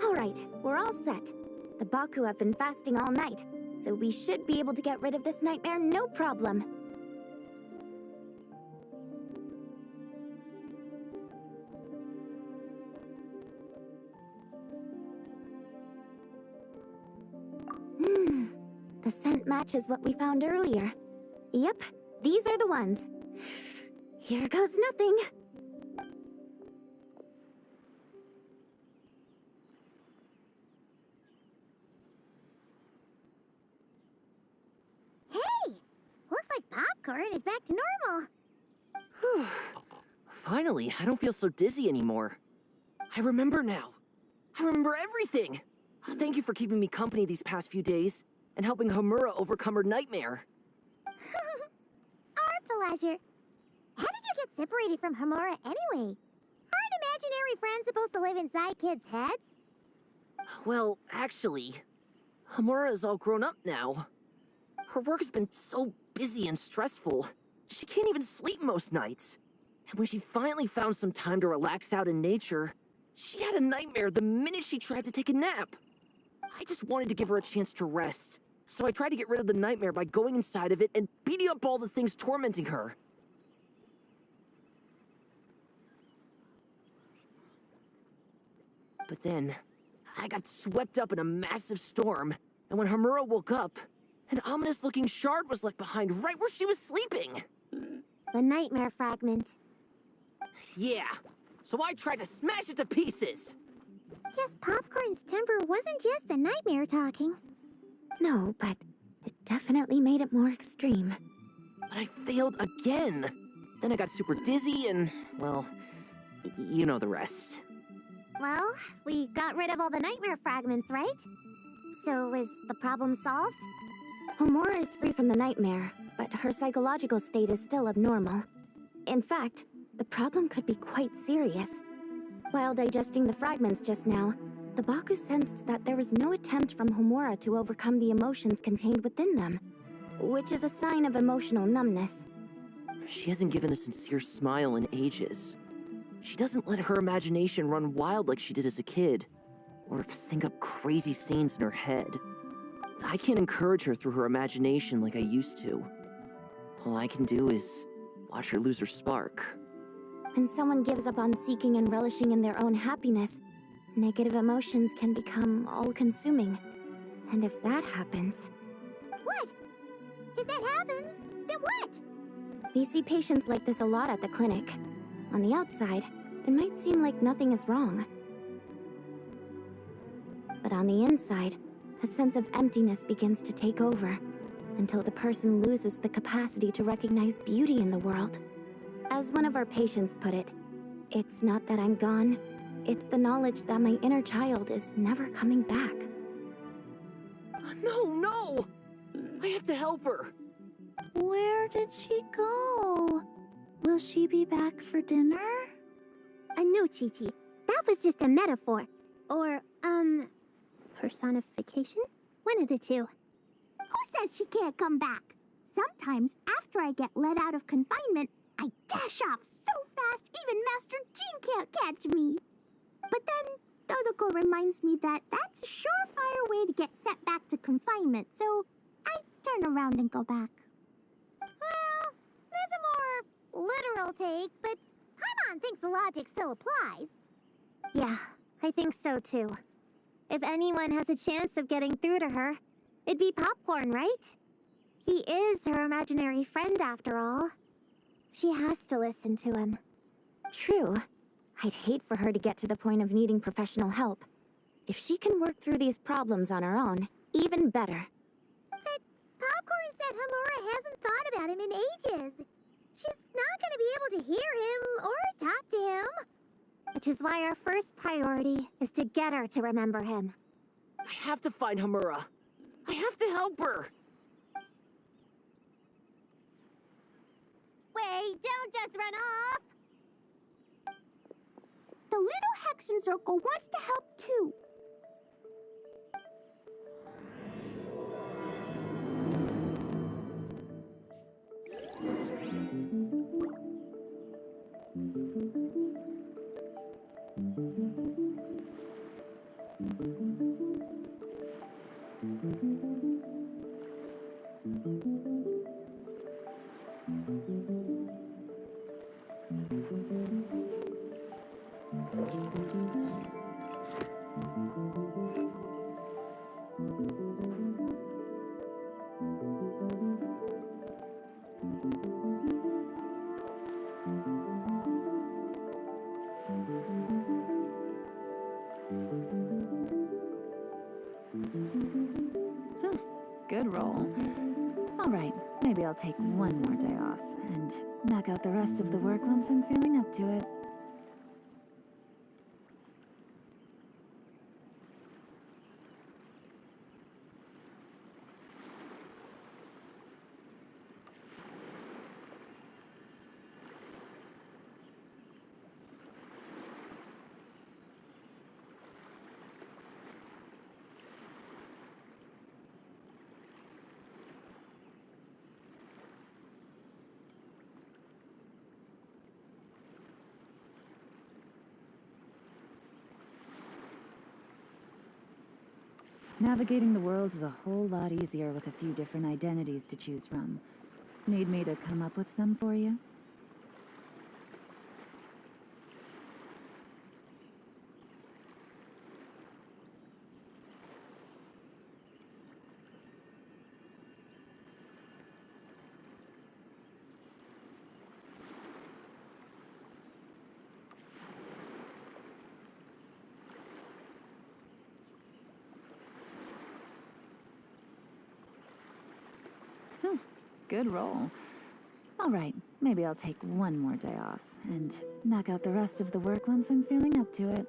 [SPEAKER 2] Alright, we're all set. The Baku have been fasting all night, so we should be able to get rid of this nightmare no problem. The scent matches what we found earlier. Yep, these are the ones. Here goes nothing.
[SPEAKER 3] Hey! Looks like Popcorn is back to normal.
[SPEAKER 4] Finally, I don't feel so dizzy anymore. I remember now. I remember everything. Thank you for keeping me company these past few days and helping Homura overcome her nightmare.
[SPEAKER 3] pleasure. How did you get separated from Hamura anyway? Aren't imaginary friends supposed to live inside kids' heads?
[SPEAKER 4] Well, actually, Hamura is all grown up now. Her work's been so busy and stressful, she can't even sleep most nights. And when she finally found some time to relax out in nature, she had a nightmare the minute she tried to take a nap. I just wanted to give her a chance to rest, so I tried to get rid of the nightmare by going inside of it and beating up all the things tormenting her. But then, I got swept up in a massive storm, and when Hamura woke up, an ominous-looking shard was left behind right where she was sleeping.
[SPEAKER 3] The nightmare fragment.
[SPEAKER 4] Yeah, so I tried to smash it to pieces.
[SPEAKER 3] Guess Popcorn's temper wasn't just the nightmare talking.
[SPEAKER 2] No, but it definitely made it more extreme.
[SPEAKER 4] But I failed again. Then I got super dizzy and, well, you know the rest.
[SPEAKER 3] Well, we got rid of all the nightmare fragments, right? So is the problem solved?
[SPEAKER 2] Homura is free from the nightmare, but her psychological state is still abnormal. In fact, the problem could be quite serious. While digesting the fragments just now, the Baku sensed that there was no attempt from Homura to overcome the emotions contained within them, which is a sign of emotional numbness.
[SPEAKER 4] She hasn't given a sincere smile in ages. She doesn't let her imagination run wild like she did as a kid, or think up crazy scenes in her head. I can't encourage her through her imagination like I used to. All I can do is watch her lose her spark.
[SPEAKER 2] When someone gives up on seeking and relishing in their own happiness, negative emotions can become all-consuming. And if that happens...
[SPEAKER 3] What? If that happens, then what?
[SPEAKER 2] We see patients like this a lot at the clinic. On the outside, it might seem like nothing is wrong. But on the inside, a sense of emptiness begins to take over, until the person loses the capacity to recognize beauty in the world. As one of our patients put it, it's not that I'm gone, it's the knowledge that my inner child is never coming back.
[SPEAKER 4] No! I have to help her.
[SPEAKER 6] Where did she go? Will she be back for dinner?
[SPEAKER 3] No, Chi-Chi. That was just a metaphor. Or, personification? One of the two. Who says she can't come back? Sometimes, after I get let out of confinement, I dash off so fast even Master Jean can't catch me. But then, Todoko reminds me that that's a surefire way to get sent back to confinement, so I turn around and go back. Well, there's a more literal take, but Paimon thinks the logic still applies. Yeah, I think so too. If anyone has a chance of getting through to her, it'd be Popcorn, right? He is her imaginary friend after all. She has to listen to him.
[SPEAKER 2] True. I'd hate for her to get to the point of needing professional help. If she can work through these problems on her own, even better.
[SPEAKER 3] But Popcorn said Hamura hasn't thought about him in ages. She's not going to be able to hear him or talk to him. Which is why our first priority is to get her to remember him.
[SPEAKER 4] I have to find Hamura. I have to help her.
[SPEAKER 3] Wait, don't just run off! The little Hexen Circle wants to help too.
[SPEAKER 7] Good roll. All right, maybe I'll take one more day off and knock out the rest of the work once I'm feeling up to it. Navigating the world is a whole lot easier with a few different identities to choose from. Need me to come up with some for you? Good roll. All right, maybe I'll take one more day off and knock out the rest of the work once I'm feeling up to it.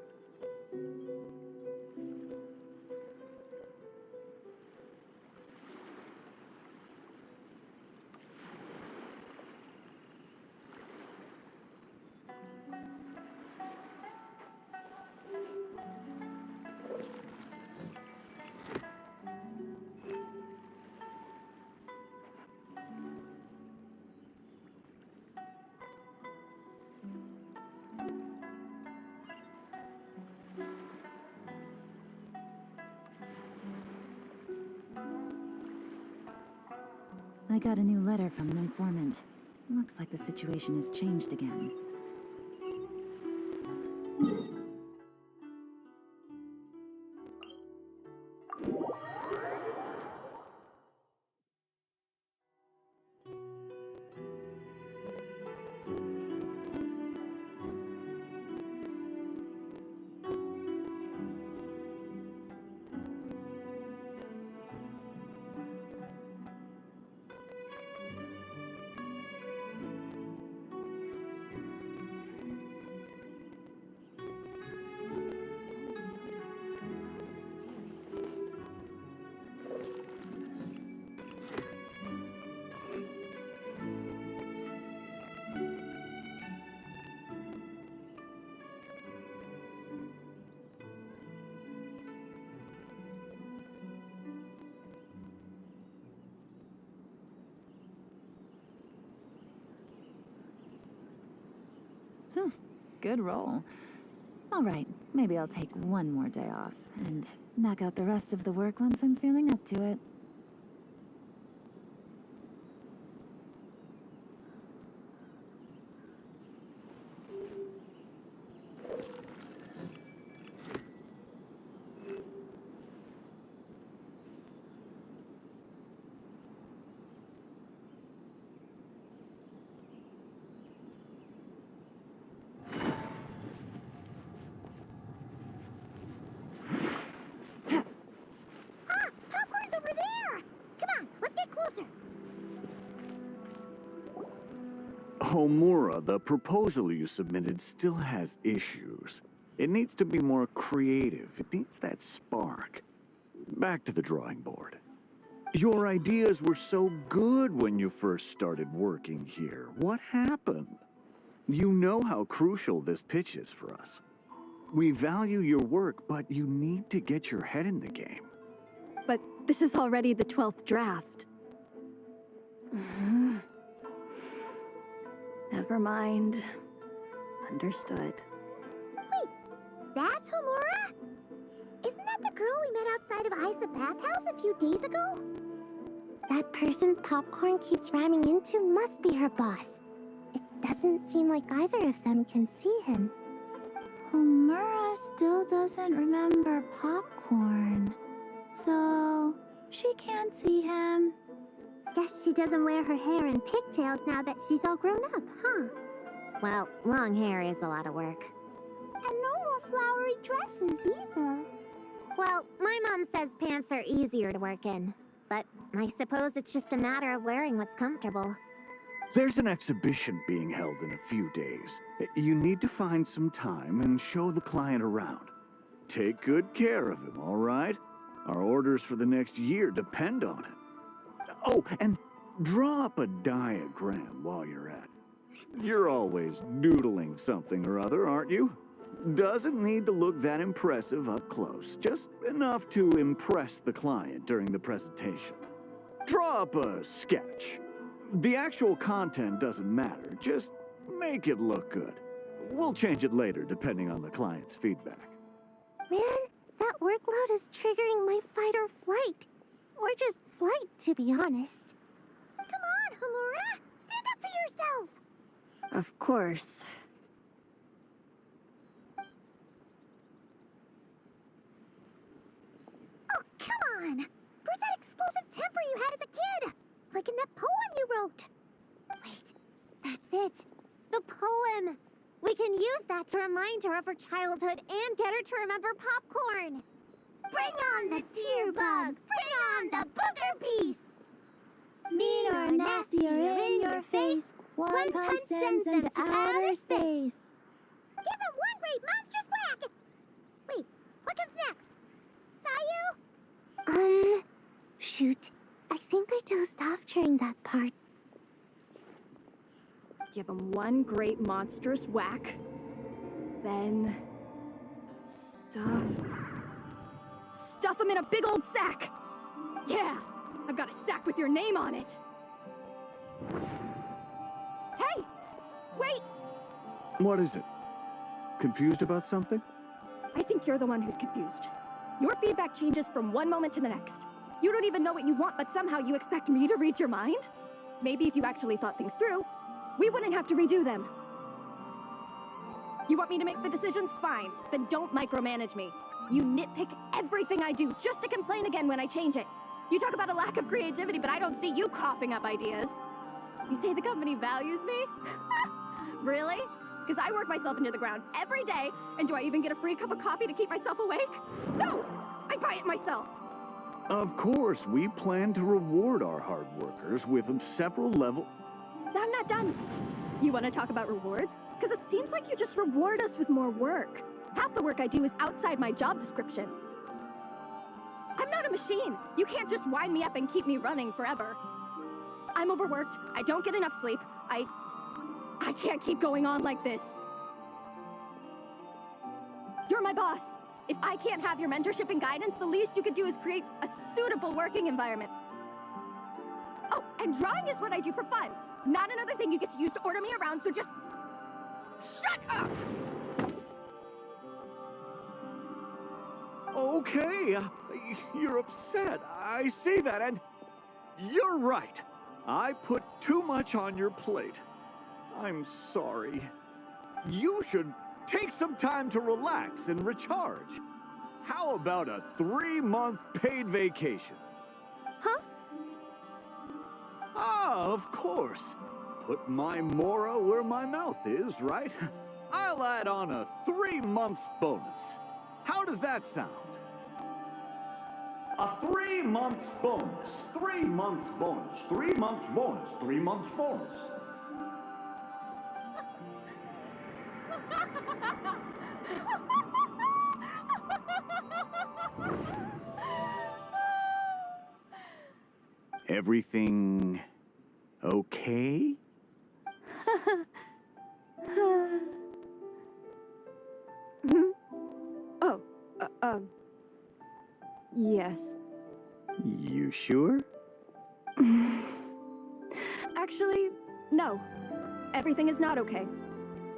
[SPEAKER 7] I got a new letter from an informant. Looks like the situation has changed again. Good roll. All right, maybe I'll take one more day off and knock out the rest of the work once I'm feeling up to it.
[SPEAKER 3] Popcorn's over there! Come on, let's get closer.
[SPEAKER 8] Homura, the proposal you submitted still has issues. It needs to be more creative. It needs that spark. Back to the drawing board. Your ideas were so good when you first started working here. What happened? You know how crucial this pitch is for us. We value your work, but you need to get your head in the game.
[SPEAKER 9] But this is already the 12th draft. Never mind. Understood.
[SPEAKER 3] Wait, that's Homura? Isn't that the girl we met outside of Isa Bathhouse a few days ago?
[SPEAKER 1] That person Popcorn keeps ramming into must be her boss. It doesn't seem like either of them can see him.
[SPEAKER 6] Homura still doesn't remember Popcorn. So, she can't see him.
[SPEAKER 3] Guess she doesn't wear her hair in pigtails now that she's all grown up, huh?
[SPEAKER 2] Well, long hair is a lot of work.
[SPEAKER 3] And no more flowery dresses either.
[SPEAKER 2] Well, my mom says pants are easier to work in. But I suppose it's just a matter of wearing what's comfortable.
[SPEAKER 8] There's an exhibition being held in a few days. You need to find some time and show the client around. Take good care of him, all right? Our orders for the next year depend on it. Oh, and draw up a diagram while you're at it. You're always doodling something or other, aren't you? Doesn't need to look that impressive up close, just enough to impress the client during the presentation. Draw up a sketch. The actual content doesn't matter, just make it look good. We'll change it later depending on the client's feedback.
[SPEAKER 1] Man, That workload is triggering my fight or flight. Or just flight, to be honest.
[SPEAKER 3] Come on, Homura! Stand up for yourself!
[SPEAKER 9] Of course.
[SPEAKER 3] Oh, come on! Where's that explosive temper you had as a kid? Like in that poem you wrote. Wait, that's it. The poem. We can use that to remind her of her childhood and get her to remember popcorn. Bring on the tear bugs! Bring on the booger beasts!
[SPEAKER 6] Mean or nasty or in your face. One punch sends them to outer space.
[SPEAKER 3] Give them one great monstrous whack! Wait, what comes next? Sayu?
[SPEAKER 1] Shoot. I think I dozed off during that part.
[SPEAKER 9] Give him one great monstrous whack. Then... Stuff him in a big old sack! Yeah! I've got a sack with your name on it! Hey! Wait!
[SPEAKER 8] What is it? Confused about something?
[SPEAKER 9] I think you're the one who's confused. Your feedback changes from one moment to the next. You don't even know what you want, but somehow you expect me to read your mind? Maybe if you actually thought things through, we wouldn't have to redo them. You want me to make the decisions? Fine. Then don't micromanage me. You nitpick everything I do just to complain again when I change it. You talk about a lack of creativity, but I don't see you coughing up ideas. You say the company values me? Really? Because I work myself into the ground every day, and do I even get a free cup of coffee to keep myself awake? No! I buy it myself!
[SPEAKER 8] Of course, we plan to reward our hard workers with several level...
[SPEAKER 9] I'm not done. You want to talk about rewards? Because it seems like you just reward us with more work. Half the work I do is outside my job description. I'm not a machine. You can't just wind me up and keep me running forever. I'm overworked. I don't get enough sleep. I can't keep going on like this. You're my boss. If I can't have your mentorship and guidance, the least you could do is create a suitable working environment. Oh, and drawing is what I do for fun. Not another thing you get to use to order me around, so just... shut up!
[SPEAKER 8] Okay, you're upset. I see that, and you're right. I put too much on your plate. I'm sorry. You should take some time to relax and recharge. How about a 3-month paid vacation?
[SPEAKER 9] Huh?
[SPEAKER 8] Ah, of course. Put my mora where my mouth is, right? I'll add on a 3-month bonus. How does that sound? A 3-month bonus. 3 months bonus. 3 months bonus. 3 months bonus. Everything okay?
[SPEAKER 9] Oh, yes.
[SPEAKER 8] You sure?
[SPEAKER 9] Actually, no. Everything is not okay.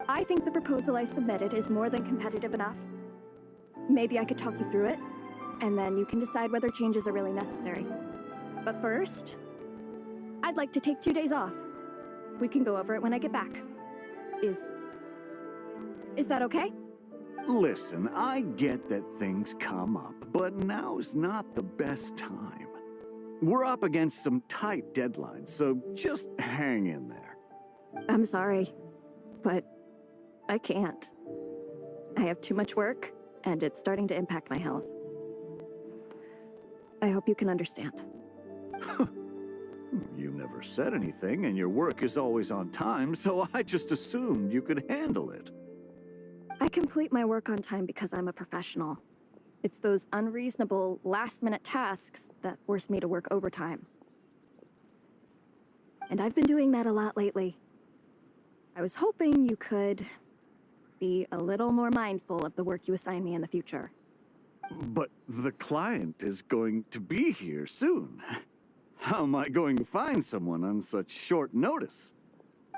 [SPEAKER 9] I think the proposal I submitted is more than competitive enough. Maybe I could talk you through it, and then you can decide whether changes are really necessary. But first, I'd like to take 2 days off. We can go over it when I get back. Is that okay?
[SPEAKER 8] Listen, I get that things come up, but now's not the best time. We're up against some tight deadlines, so just hang in there.
[SPEAKER 9] I'm sorry, but I can't. I have too much work, and it's starting to impact my health. I hope you can understand.
[SPEAKER 8] You never said anything, and your work is always on time, so I just assumed you could handle it.
[SPEAKER 9] I complete my work on time because I'm a professional. It's those unreasonable, last-minute tasks that force me to work overtime. And I've been doing that a lot lately. I was hoping you could be a little more mindful of the work you assign me in the future.
[SPEAKER 8] But the client is going to be here soon. How am I going to find someone on such short notice?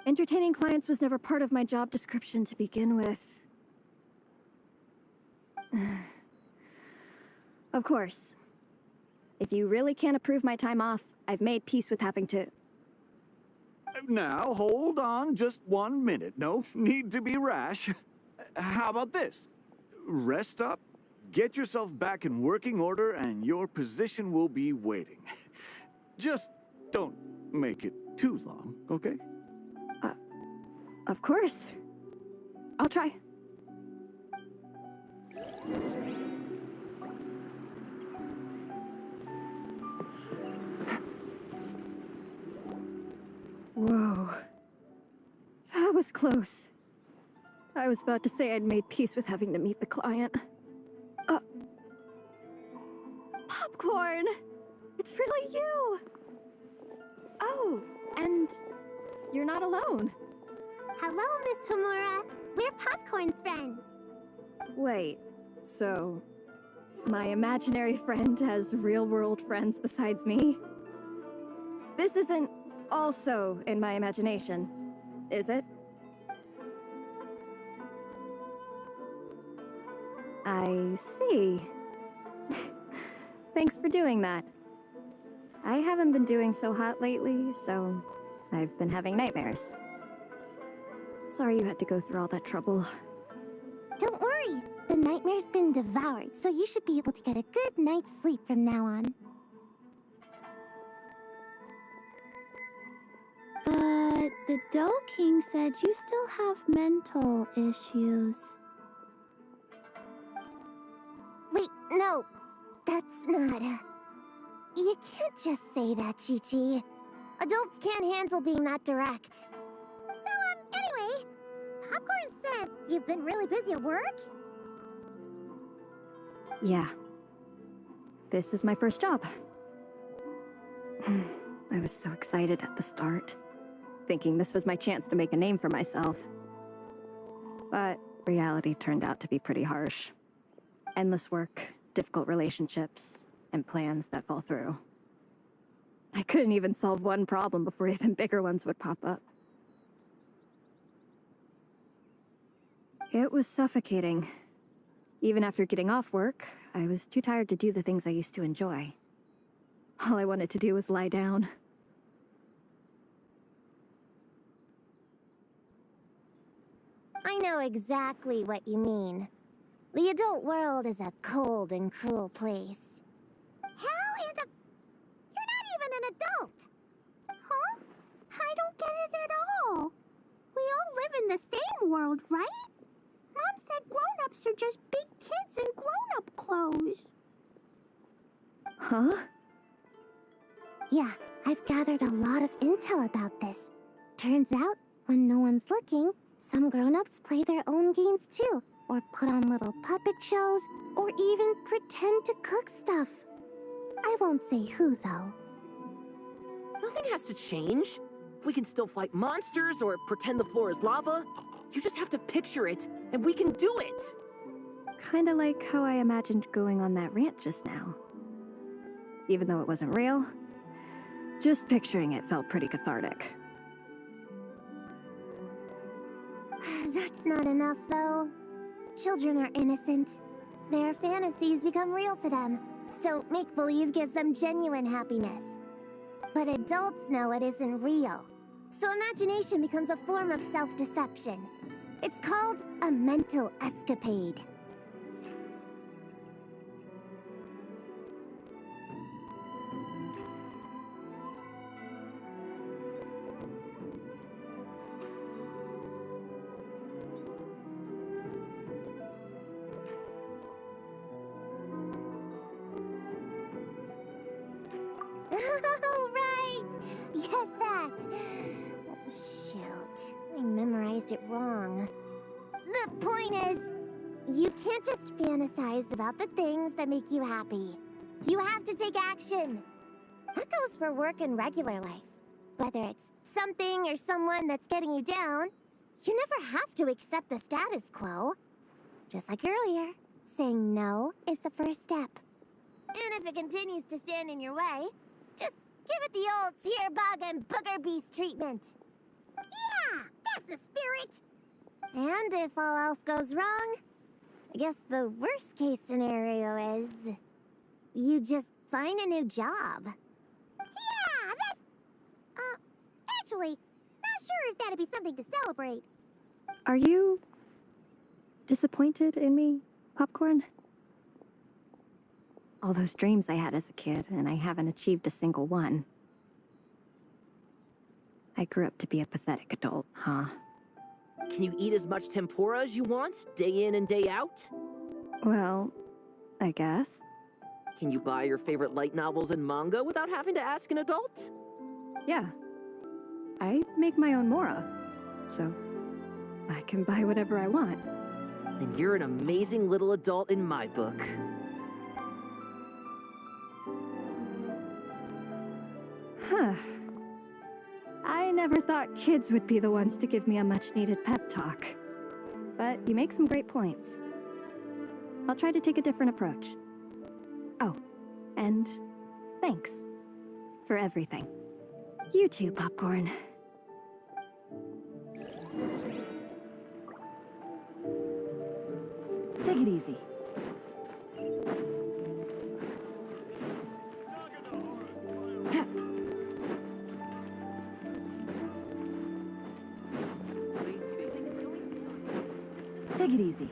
[SPEAKER 9] Entertaining clients was never part of my job description to begin with. Of course. If you really can't approve my time off, I've made peace with having to.
[SPEAKER 8] Now, hold on just 1 minute. No need to be rash. How about this? Rest up, get yourself back in working order, and your position will be waiting. Just don't make it too long, okay?
[SPEAKER 9] Of course. I'll try. Whoa. That was close. I was about to say I'd made peace with having to meet the client. Popcorn! It's really you! Oh, and you're not alone.
[SPEAKER 3] Hello, Miss Homura. We're Popcorn's friends.
[SPEAKER 9] Wait, so my imaginary friend has real-world friends besides me? This isn't also in my imagination, is it? I see. Thanks for doing that. I haven't been doing so hot lately, so I've been having nightmares. Sorry you had to go through all that trouble.
[SPEAKER 1] Don't worry. The nightmare's been devoured, so you should be able to get a good night's sleep from now on.
[SPEAKER 6] But the Dough King said you still have mental issues.
[SPEAKER 1] Wait, no. That's not You can't just say that, Chi-Chi. Adults can't handle being that direct.
[SPEAKER 3] So, anyway, Popcorn said you've been really busy at work?
[SPEAKER 9] Yeah. This is my first job. I was so excited at the start, thinking this was my chance to make a name for myself. But reality turned out to be pretty harsh. Endless work, difficult relationships, and plans that fall through. I couldn't even solve one problem before even bigger ones would pop up. It was suffocating. Even after getting off work, I was too tired to do the things I used to enjoy. All I wanted to do was lie down.
[SPEAKER 1] I know exactly what you mean. The adult world is a cold and cruel place.
[SPEAKER 3] How in the... You're not even an adult! Huh? I don't get it at all. We all live in the same world, right? Mom said grown-ups are just big kids in grown-up clothes.
[SPEAKER 9] Huh?
[SPEAKER 1] Yeah, I've gathered a lot of intel about this. Turns out, when no one's looking, some grown-ups play their own games too, or put on little puppet shows, or even pretend to cook stuff. I won't say who, though.
[SPEAKER 4] Nothing has to change. We can still fight monsters or pretend the floor is lava. You just have to picture it, and we can do it!
[SPEAKER 9] Kinda like how I imagined going on that rant just now. Even though it wasn't real, just picturing it felt pretty cathartic.
[SPEAKER 1] That's not enough, though. Children are innocent. Their fantasies become real to them, so make-believe gives them genuine happiness. But adults know it isn't real, so imagination becomes a form of self-deception. It's called a mental escapade. Oh, right! Yes, that! Oh, shoot. I memorized it wrong. The point is, you can't just fantasize about the things that make you happy. You have to take action. That goes for work and regular life. Whether it's something or someone that's getting you down, you never have to accept the status quo. Just like earlier, saying no is the first step. And if it continues to stand in your way, just give it the old tear bug and booger beast treatment.
[SPEAKER 3] Yeah, that's the spirit.
[SPEAKER 1] And if all else goes wrong, I guess the worst case scenario is
[SPEAKER 3] you just find a new job. Yeah, that's... actually, not sure if that'd be something to celebrate.
[SPEAKER 9] Are you disappointed in me, Popcorn? All those dreams I had as a kid, and I haven't achieved a single one. I grew up to be a pathetic adult, huh?
[SPEAKER 4] Can you eat as much tempura as you want, day in and day out?
[SPEAKER 9] Well, I guess.
[SPEAKER 4] Can you buy your favorite light novels and manga without having to ask an adult?
[SPEAKER 9] Yeah. I make my own mora, so I can buy whatever I want.
[SPEAKER 4] Then you're an amazing little adult in my book.
[SPEAKER 9] Huh. I never thought kids would be the ones to give me a much-needed pep talk. But you make some great points. I'll try to take a different approach. Oh, and thanks for everything. You too, Popcorn.
[SPEAKER 7] Take it easy. Take it easy.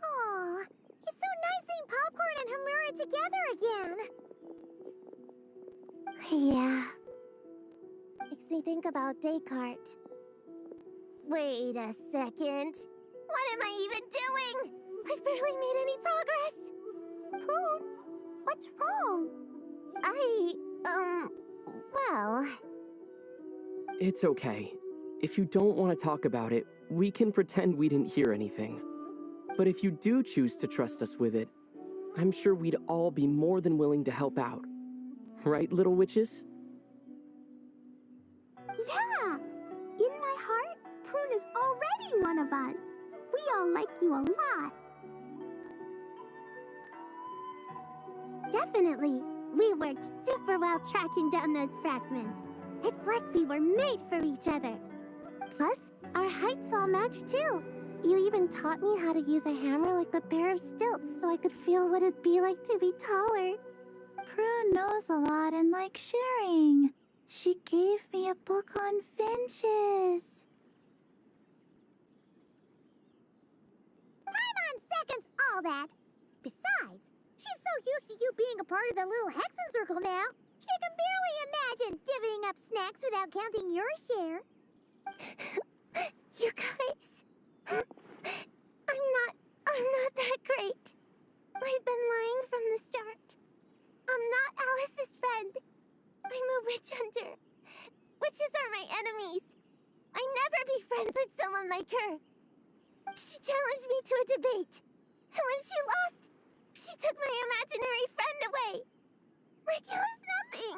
[SPEAKER 3] Aw, it's so nice seeing Popcorn and Hamura together again. Yeah. Makes me think about Descartes. Wait a second. What am I even doing? I've barely made any progress. Prune, what's wrong? Well...
[SPEAKER 10] It's okay. If you don't want to talk about it, we can pretend we didn't hear anything. But if you do choose to trust us with it, I'm sure we'd all be more than willing to help out. Right, little witches?
[SPEAKER 6] Yeah! In my heart, Prune is already one of us. We all like you a lot.
[SPEAKER 3] Definitely. We worked super well tracking down those fragments. It's like we were made for each other. Plus, our heights all match too. You even taught me how to use a hammer like the Bear of Stilts so I could feel what it'd be like to be taller.
[SPEAKER 6] Prune knows a lot and likes sharing. She gave me a book on finches.
[SPEAKER 3] Paimon seconds all that. Besides, she's so used to you being a part of the little Hexen Circle now, she can barely imagine divvying up snacks without counting your share. You guys, I'm not that great. I've been lying from the start. I'm not Alice's friend. I'm a witch hunter. Witches are my enemies. I never be friends with someone like her. She challenged me to a debate, and when she lost, she took my imaginary friend away. Like it was nothing.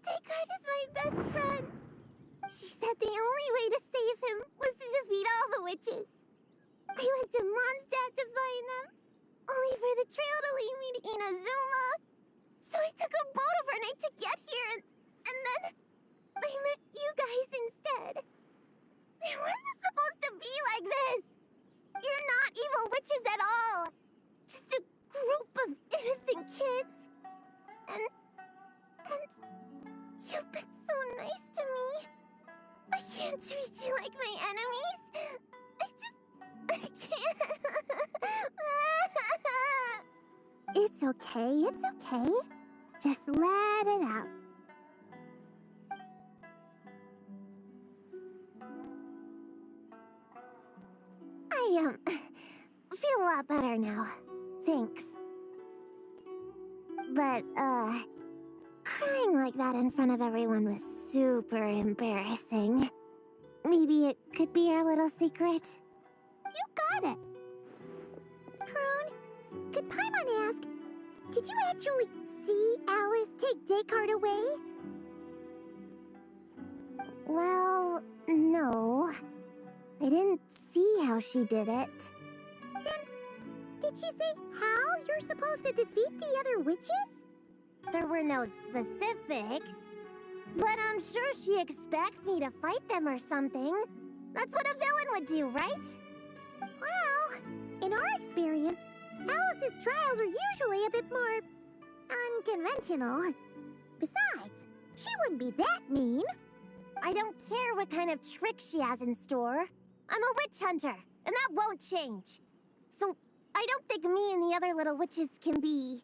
[SPEAKER 3] Descartes is my best friend. She said the only way to save him was to defeat all the witches. I went to Mondstadt to find them, only for the trail to lead me to Inazuma. So I took a boat overnight to get here, and then I met you guys instead. It wasn't supposed to be like this. You're not evil witches at all. Just a group of innocent kids. And you've been so nice to me. I can't treat you like my enemies. I can't. It's okay, it's okay. Just let it out. I feel a lot better now. Thanks. But, crying like that in front of everyone was super embarrassing. Maybe it could be our little secret? You got it! Prune, could Paimon ask, did you actually see Alice take Descartes away? Well, no. I didn't see how she did it. Then, did Did she say how you're supposed to defeat the other witches?
[SPEAKER 1] There were no specifics, but I'm sure she expects me to fight them or something. That's what a villain would do, right?
[SPEAKER 3] Well, in our experience, Alice's trials are usually a bit more unconventional. Besides, she wouldn't be that mean.
[SPEAKER 1] I don't care what kind of trick she has in store. I'm a witch hunter, and that won't change. So, I don't think me and the other little witches can be...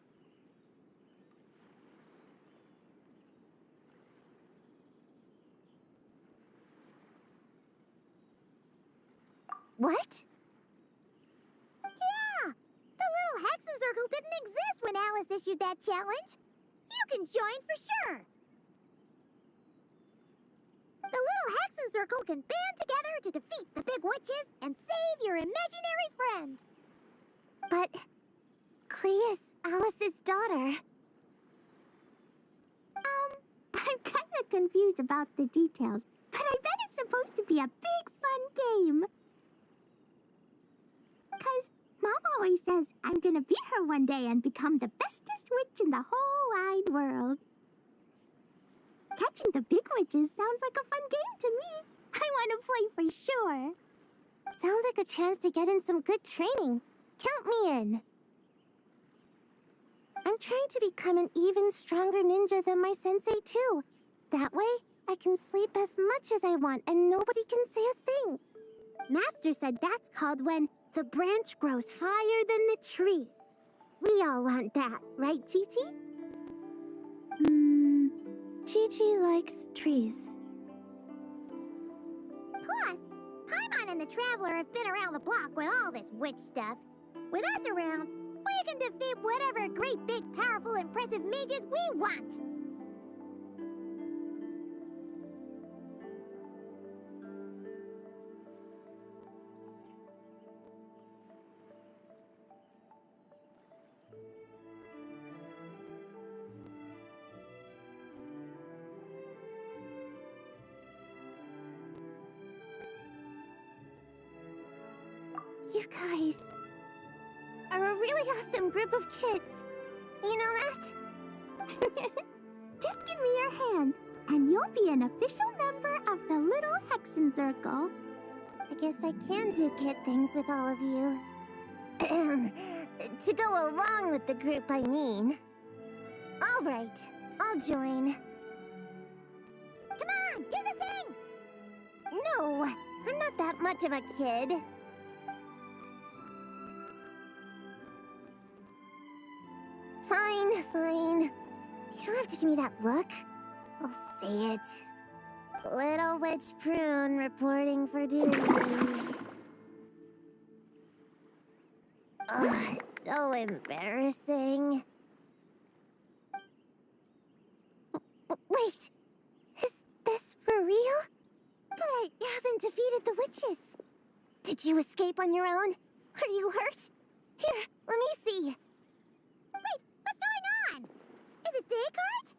[SPEAKER 1] What?
[SPEAKER 3] Yeah! The little Hexen Circle didn't exist when Alice issued that challenge. You can join for sure. The little Hexen Circle can band together to defeat the big witches and save your imaginary friend.
[SPEAKER 1] But... Clea's Alice's daughter.
[SPEAKER 6] I'm kind of confused about the details, but I bet it's supposed to be a big fun game. 'Cause Mom always says I'm gonna beat her one day and become the bestest witch in the whole wide world. Catching the big witches sounds like a fun game to me. I want to play for sure.
[SPEAKER 1] Sounds like a chance to get in some good training. Count me in. I'm trying to become an even stronger ninja than my sensei, too. That way, I can sleep as much as I want and nobody can say a thing.
[SPEAKER 6] Master said that's called when the branch grows higher than the tree. We all want that, right, Chi-Chi? Chi-Chi likes trees.
[SPEAKER 3] Plus, Paimon and the Traveler have been around the block with all this witch stuff. With us around, we can defeat whatever great, big, powerful, impressive mages we want.
[SPEAKER 1] You guys are a really awesome group of kids. You know that?
[SPEAKER 6] Just give me your hand, and you'll be an official member of the Little Hexen Circle.
[SPEAKER 1] I guess I can do kid things with all of you. To go along with the group, I mean. All right, I'll join.
[SPEAKER 3] Come on, do the thing!
[SPEAKER 1] No, I'm not that much of a kid. Fine. You don't have to give me that look. I'll say it. Little Witch Prune reporting for duty. Ugh, so embarrassing. Wait, is this for real? But I haven't defeated the witches. Did you escape on your own? Are you hurt? Here, let me see.
[SPEAKER 3] Wait, what's going on? Is it Descartes?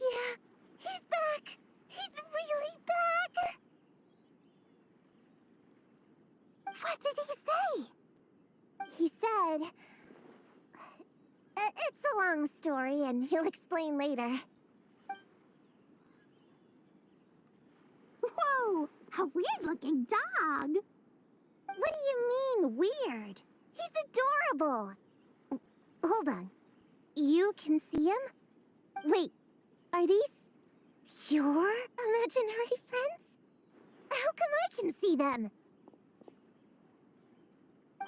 [SPEAKER 1] Yeah, he's back. He's really back. What did he say? He said... it's a long story, and he'll explain later.
[SPEAKER 6] Whoa, a weird-looking dog.
[SPEAKER 1] What do you mean, weird? He's adorable. Hold on. You can see him? Wait, are these your imaginary friends? How come I can see them?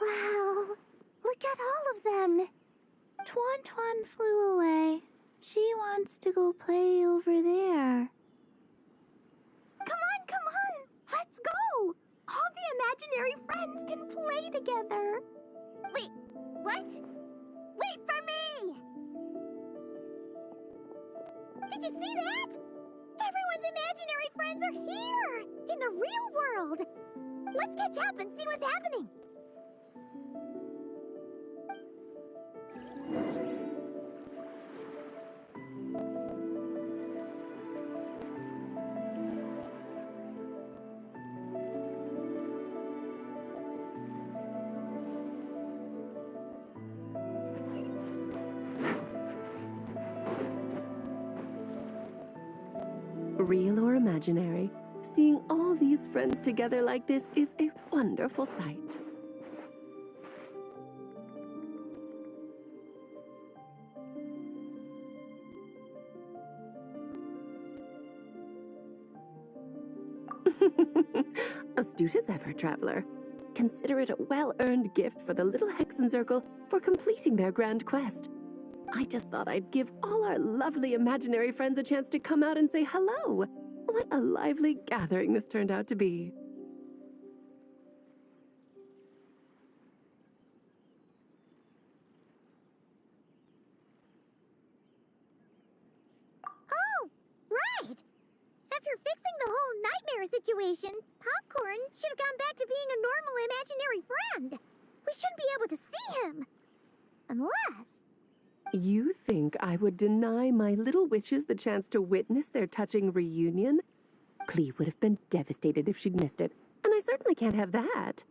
[SPEAKER 1] Wow, look at all of them.
[SPEAKER 6] Tuan flew away. She wants to go play over there. Come on! Let's go! All the imaginary friends can play together.
[SPEAKER 1] Wait, what? Wait for me!
[SPEAKER 3] Did you see that? Everyone's imaginary friends are here! In the real world! Let's catch up and see what's happening!
[SPEAKER 11] real or imaginary, seeing all these friends together like this is a wonderful sight. Astute as ever, traveler. Consider it a well-earned gift for the little Hexenzirkel for completing their grand quest. I just thought I'd give all our lovely imaginary friends a chance to come out and say hello. What a lively gathering this turned out to be.
[SPEAKER 3] Oh, right! After fixing the whole nightmare situation, Popcorn should have gone back to being a normal imaginary friend. We shouldn't be able to see him. Unless...
[SPEAKER 11] You think I would deny my little witches the chance to witness their touching reunion? Clee would have been devastated if she'd missed it, and I certainly can't have that.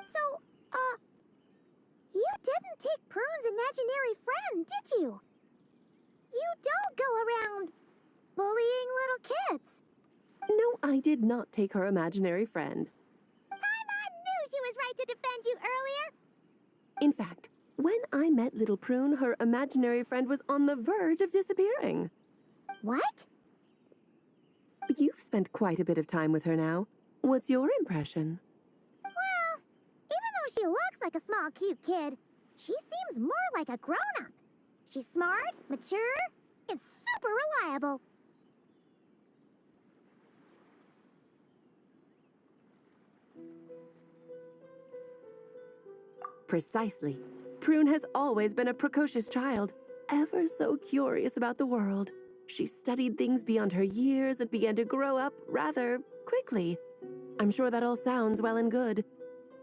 [SPEAKER 3] So, you didn't take Prune's imaginary friend, did you? You don't go around bullying little kids.
[SPEAKER 11] No, I did not take her imaginary friend.
[SPEAKER 3] Paimon knew she was right to defend you earlier.
[SPEAKER 11] In fact, when I met little Prune, her imaginary friend was on the verge of disappearing.
[SPEAKER 3] What?
[SPEAKER 11] You've spent quite a bit of time with her now. What's your impression?
[SPEAKER 3] Well, even though she looks like a small, cute kid, she seems more like a grown-up. She's smart, mature, and super reliable.
[SPEAKER 11] Precisely. Prune has always been a precocious child, ever so curious about the world. She studied things beyond her years and began to grow up rather quickly. I'm sure that all sounds well and good,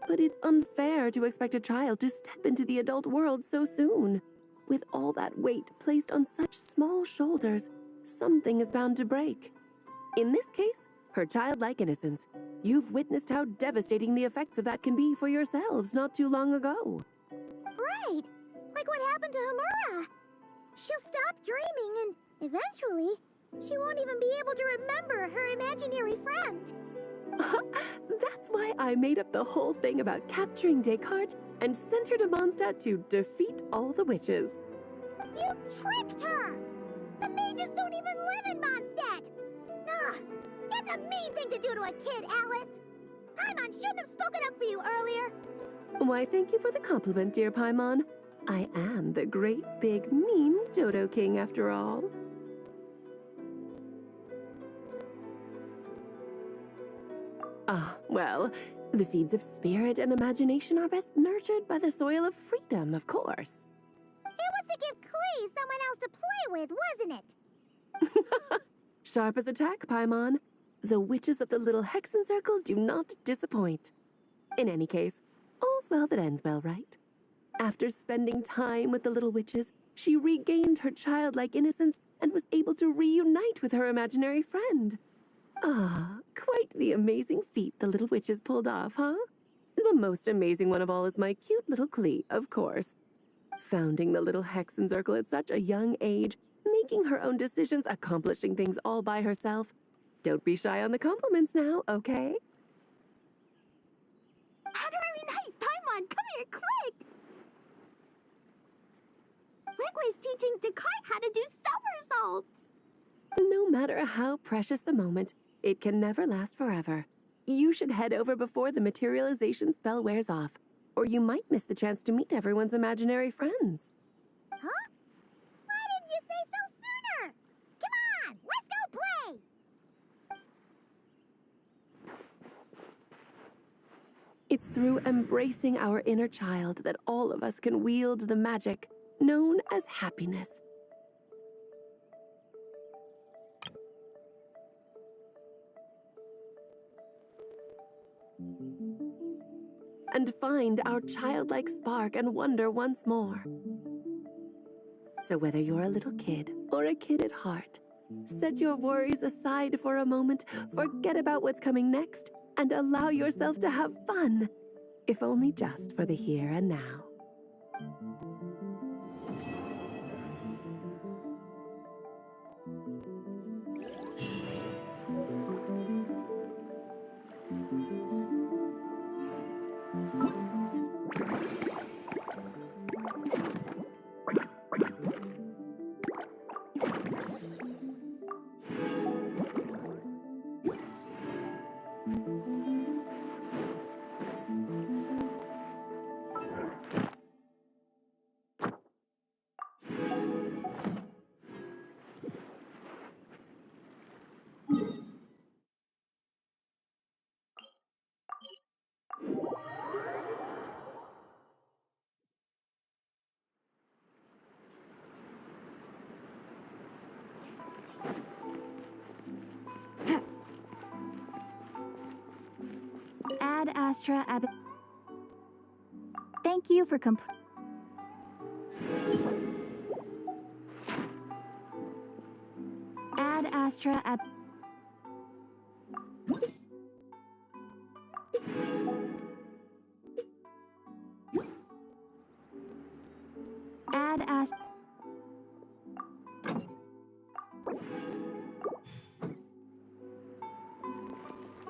[SPEAKER 11] but it's unfair to expect a child to step into the adult world so soon. With all that weight placed on such small shoulders, something is bound to break. In this case, her childlike innocence. You've witnessed how devastating the effects of that can be for yourselves not too long ago.
[SPEAKER 3] Right, like what happened to Hamura. She'll stop dreaming and eventually, she won't even be able to remember her imaginary friend.
[SPEAKER 11] That's why I made up the whole thing about capturing Descartes and sent her to Mondstadt to defeat all the witches.
[SPEAKER 3] You tricked her! The mages don't even live in Mondstadt! Ugh, that's a mean thing to do to a kid, Alice! Paimon shouldn't have spoken up for you earlier!
[SPEAKER 11] Why, thank you for the compliment, dear Paimon. I am the great, big, mean Dodo King, after all. Ah, well, the seeds of spirit and imagination are best nurtured by the soil of freedom, of course.
[SPEAKER 3] It was to give Klee someone else to play with, wasn't it?
[SPEAKER 11] Sharp as a tack, Paimon. The witches of the little Hexenzirkel do not disappoint. In any case, all's well that ends well, right? After spending time with the little witches, she regained her childlike innocence and was able to reunite with her imaginary friend. Ah, quite the amazing feat the little witches pulled off, huh? The most amazing one of all is my cute little Klee, of course. Founding the little Hexenzirkel at such a young age, making her own decisions, accomplishing things all by herself. Don't be shy on the compliments now, okay?
[SPEAKER 2] Honorary Knight, Paimon, come here, quick! Wegway's teaching Descartes how to do somersaults!
[SPEAKER 11] No matter how precious the moment, it can never last forever. You should head over before the materialization spell wears off, or you might miss the chance to meet everyone's imaginary friends.
[SPEAKER 3] Huh? Why didn't you say so sooner? Come on, let's go play!
[SPEAKER 11] It's through embracing our inner child that all of us can wield the magic known as happiness. And find our childlike spark and wonder once more. So whether you're a little kid or a kid at heart, set your worries aside for a moment, forget about what's coming next, and allow yourself to have fun, if only just for the here and now.
[SPEAKER 2] Ad Astra Ab. Thank you for Ad Astra Ab. Ad Astra.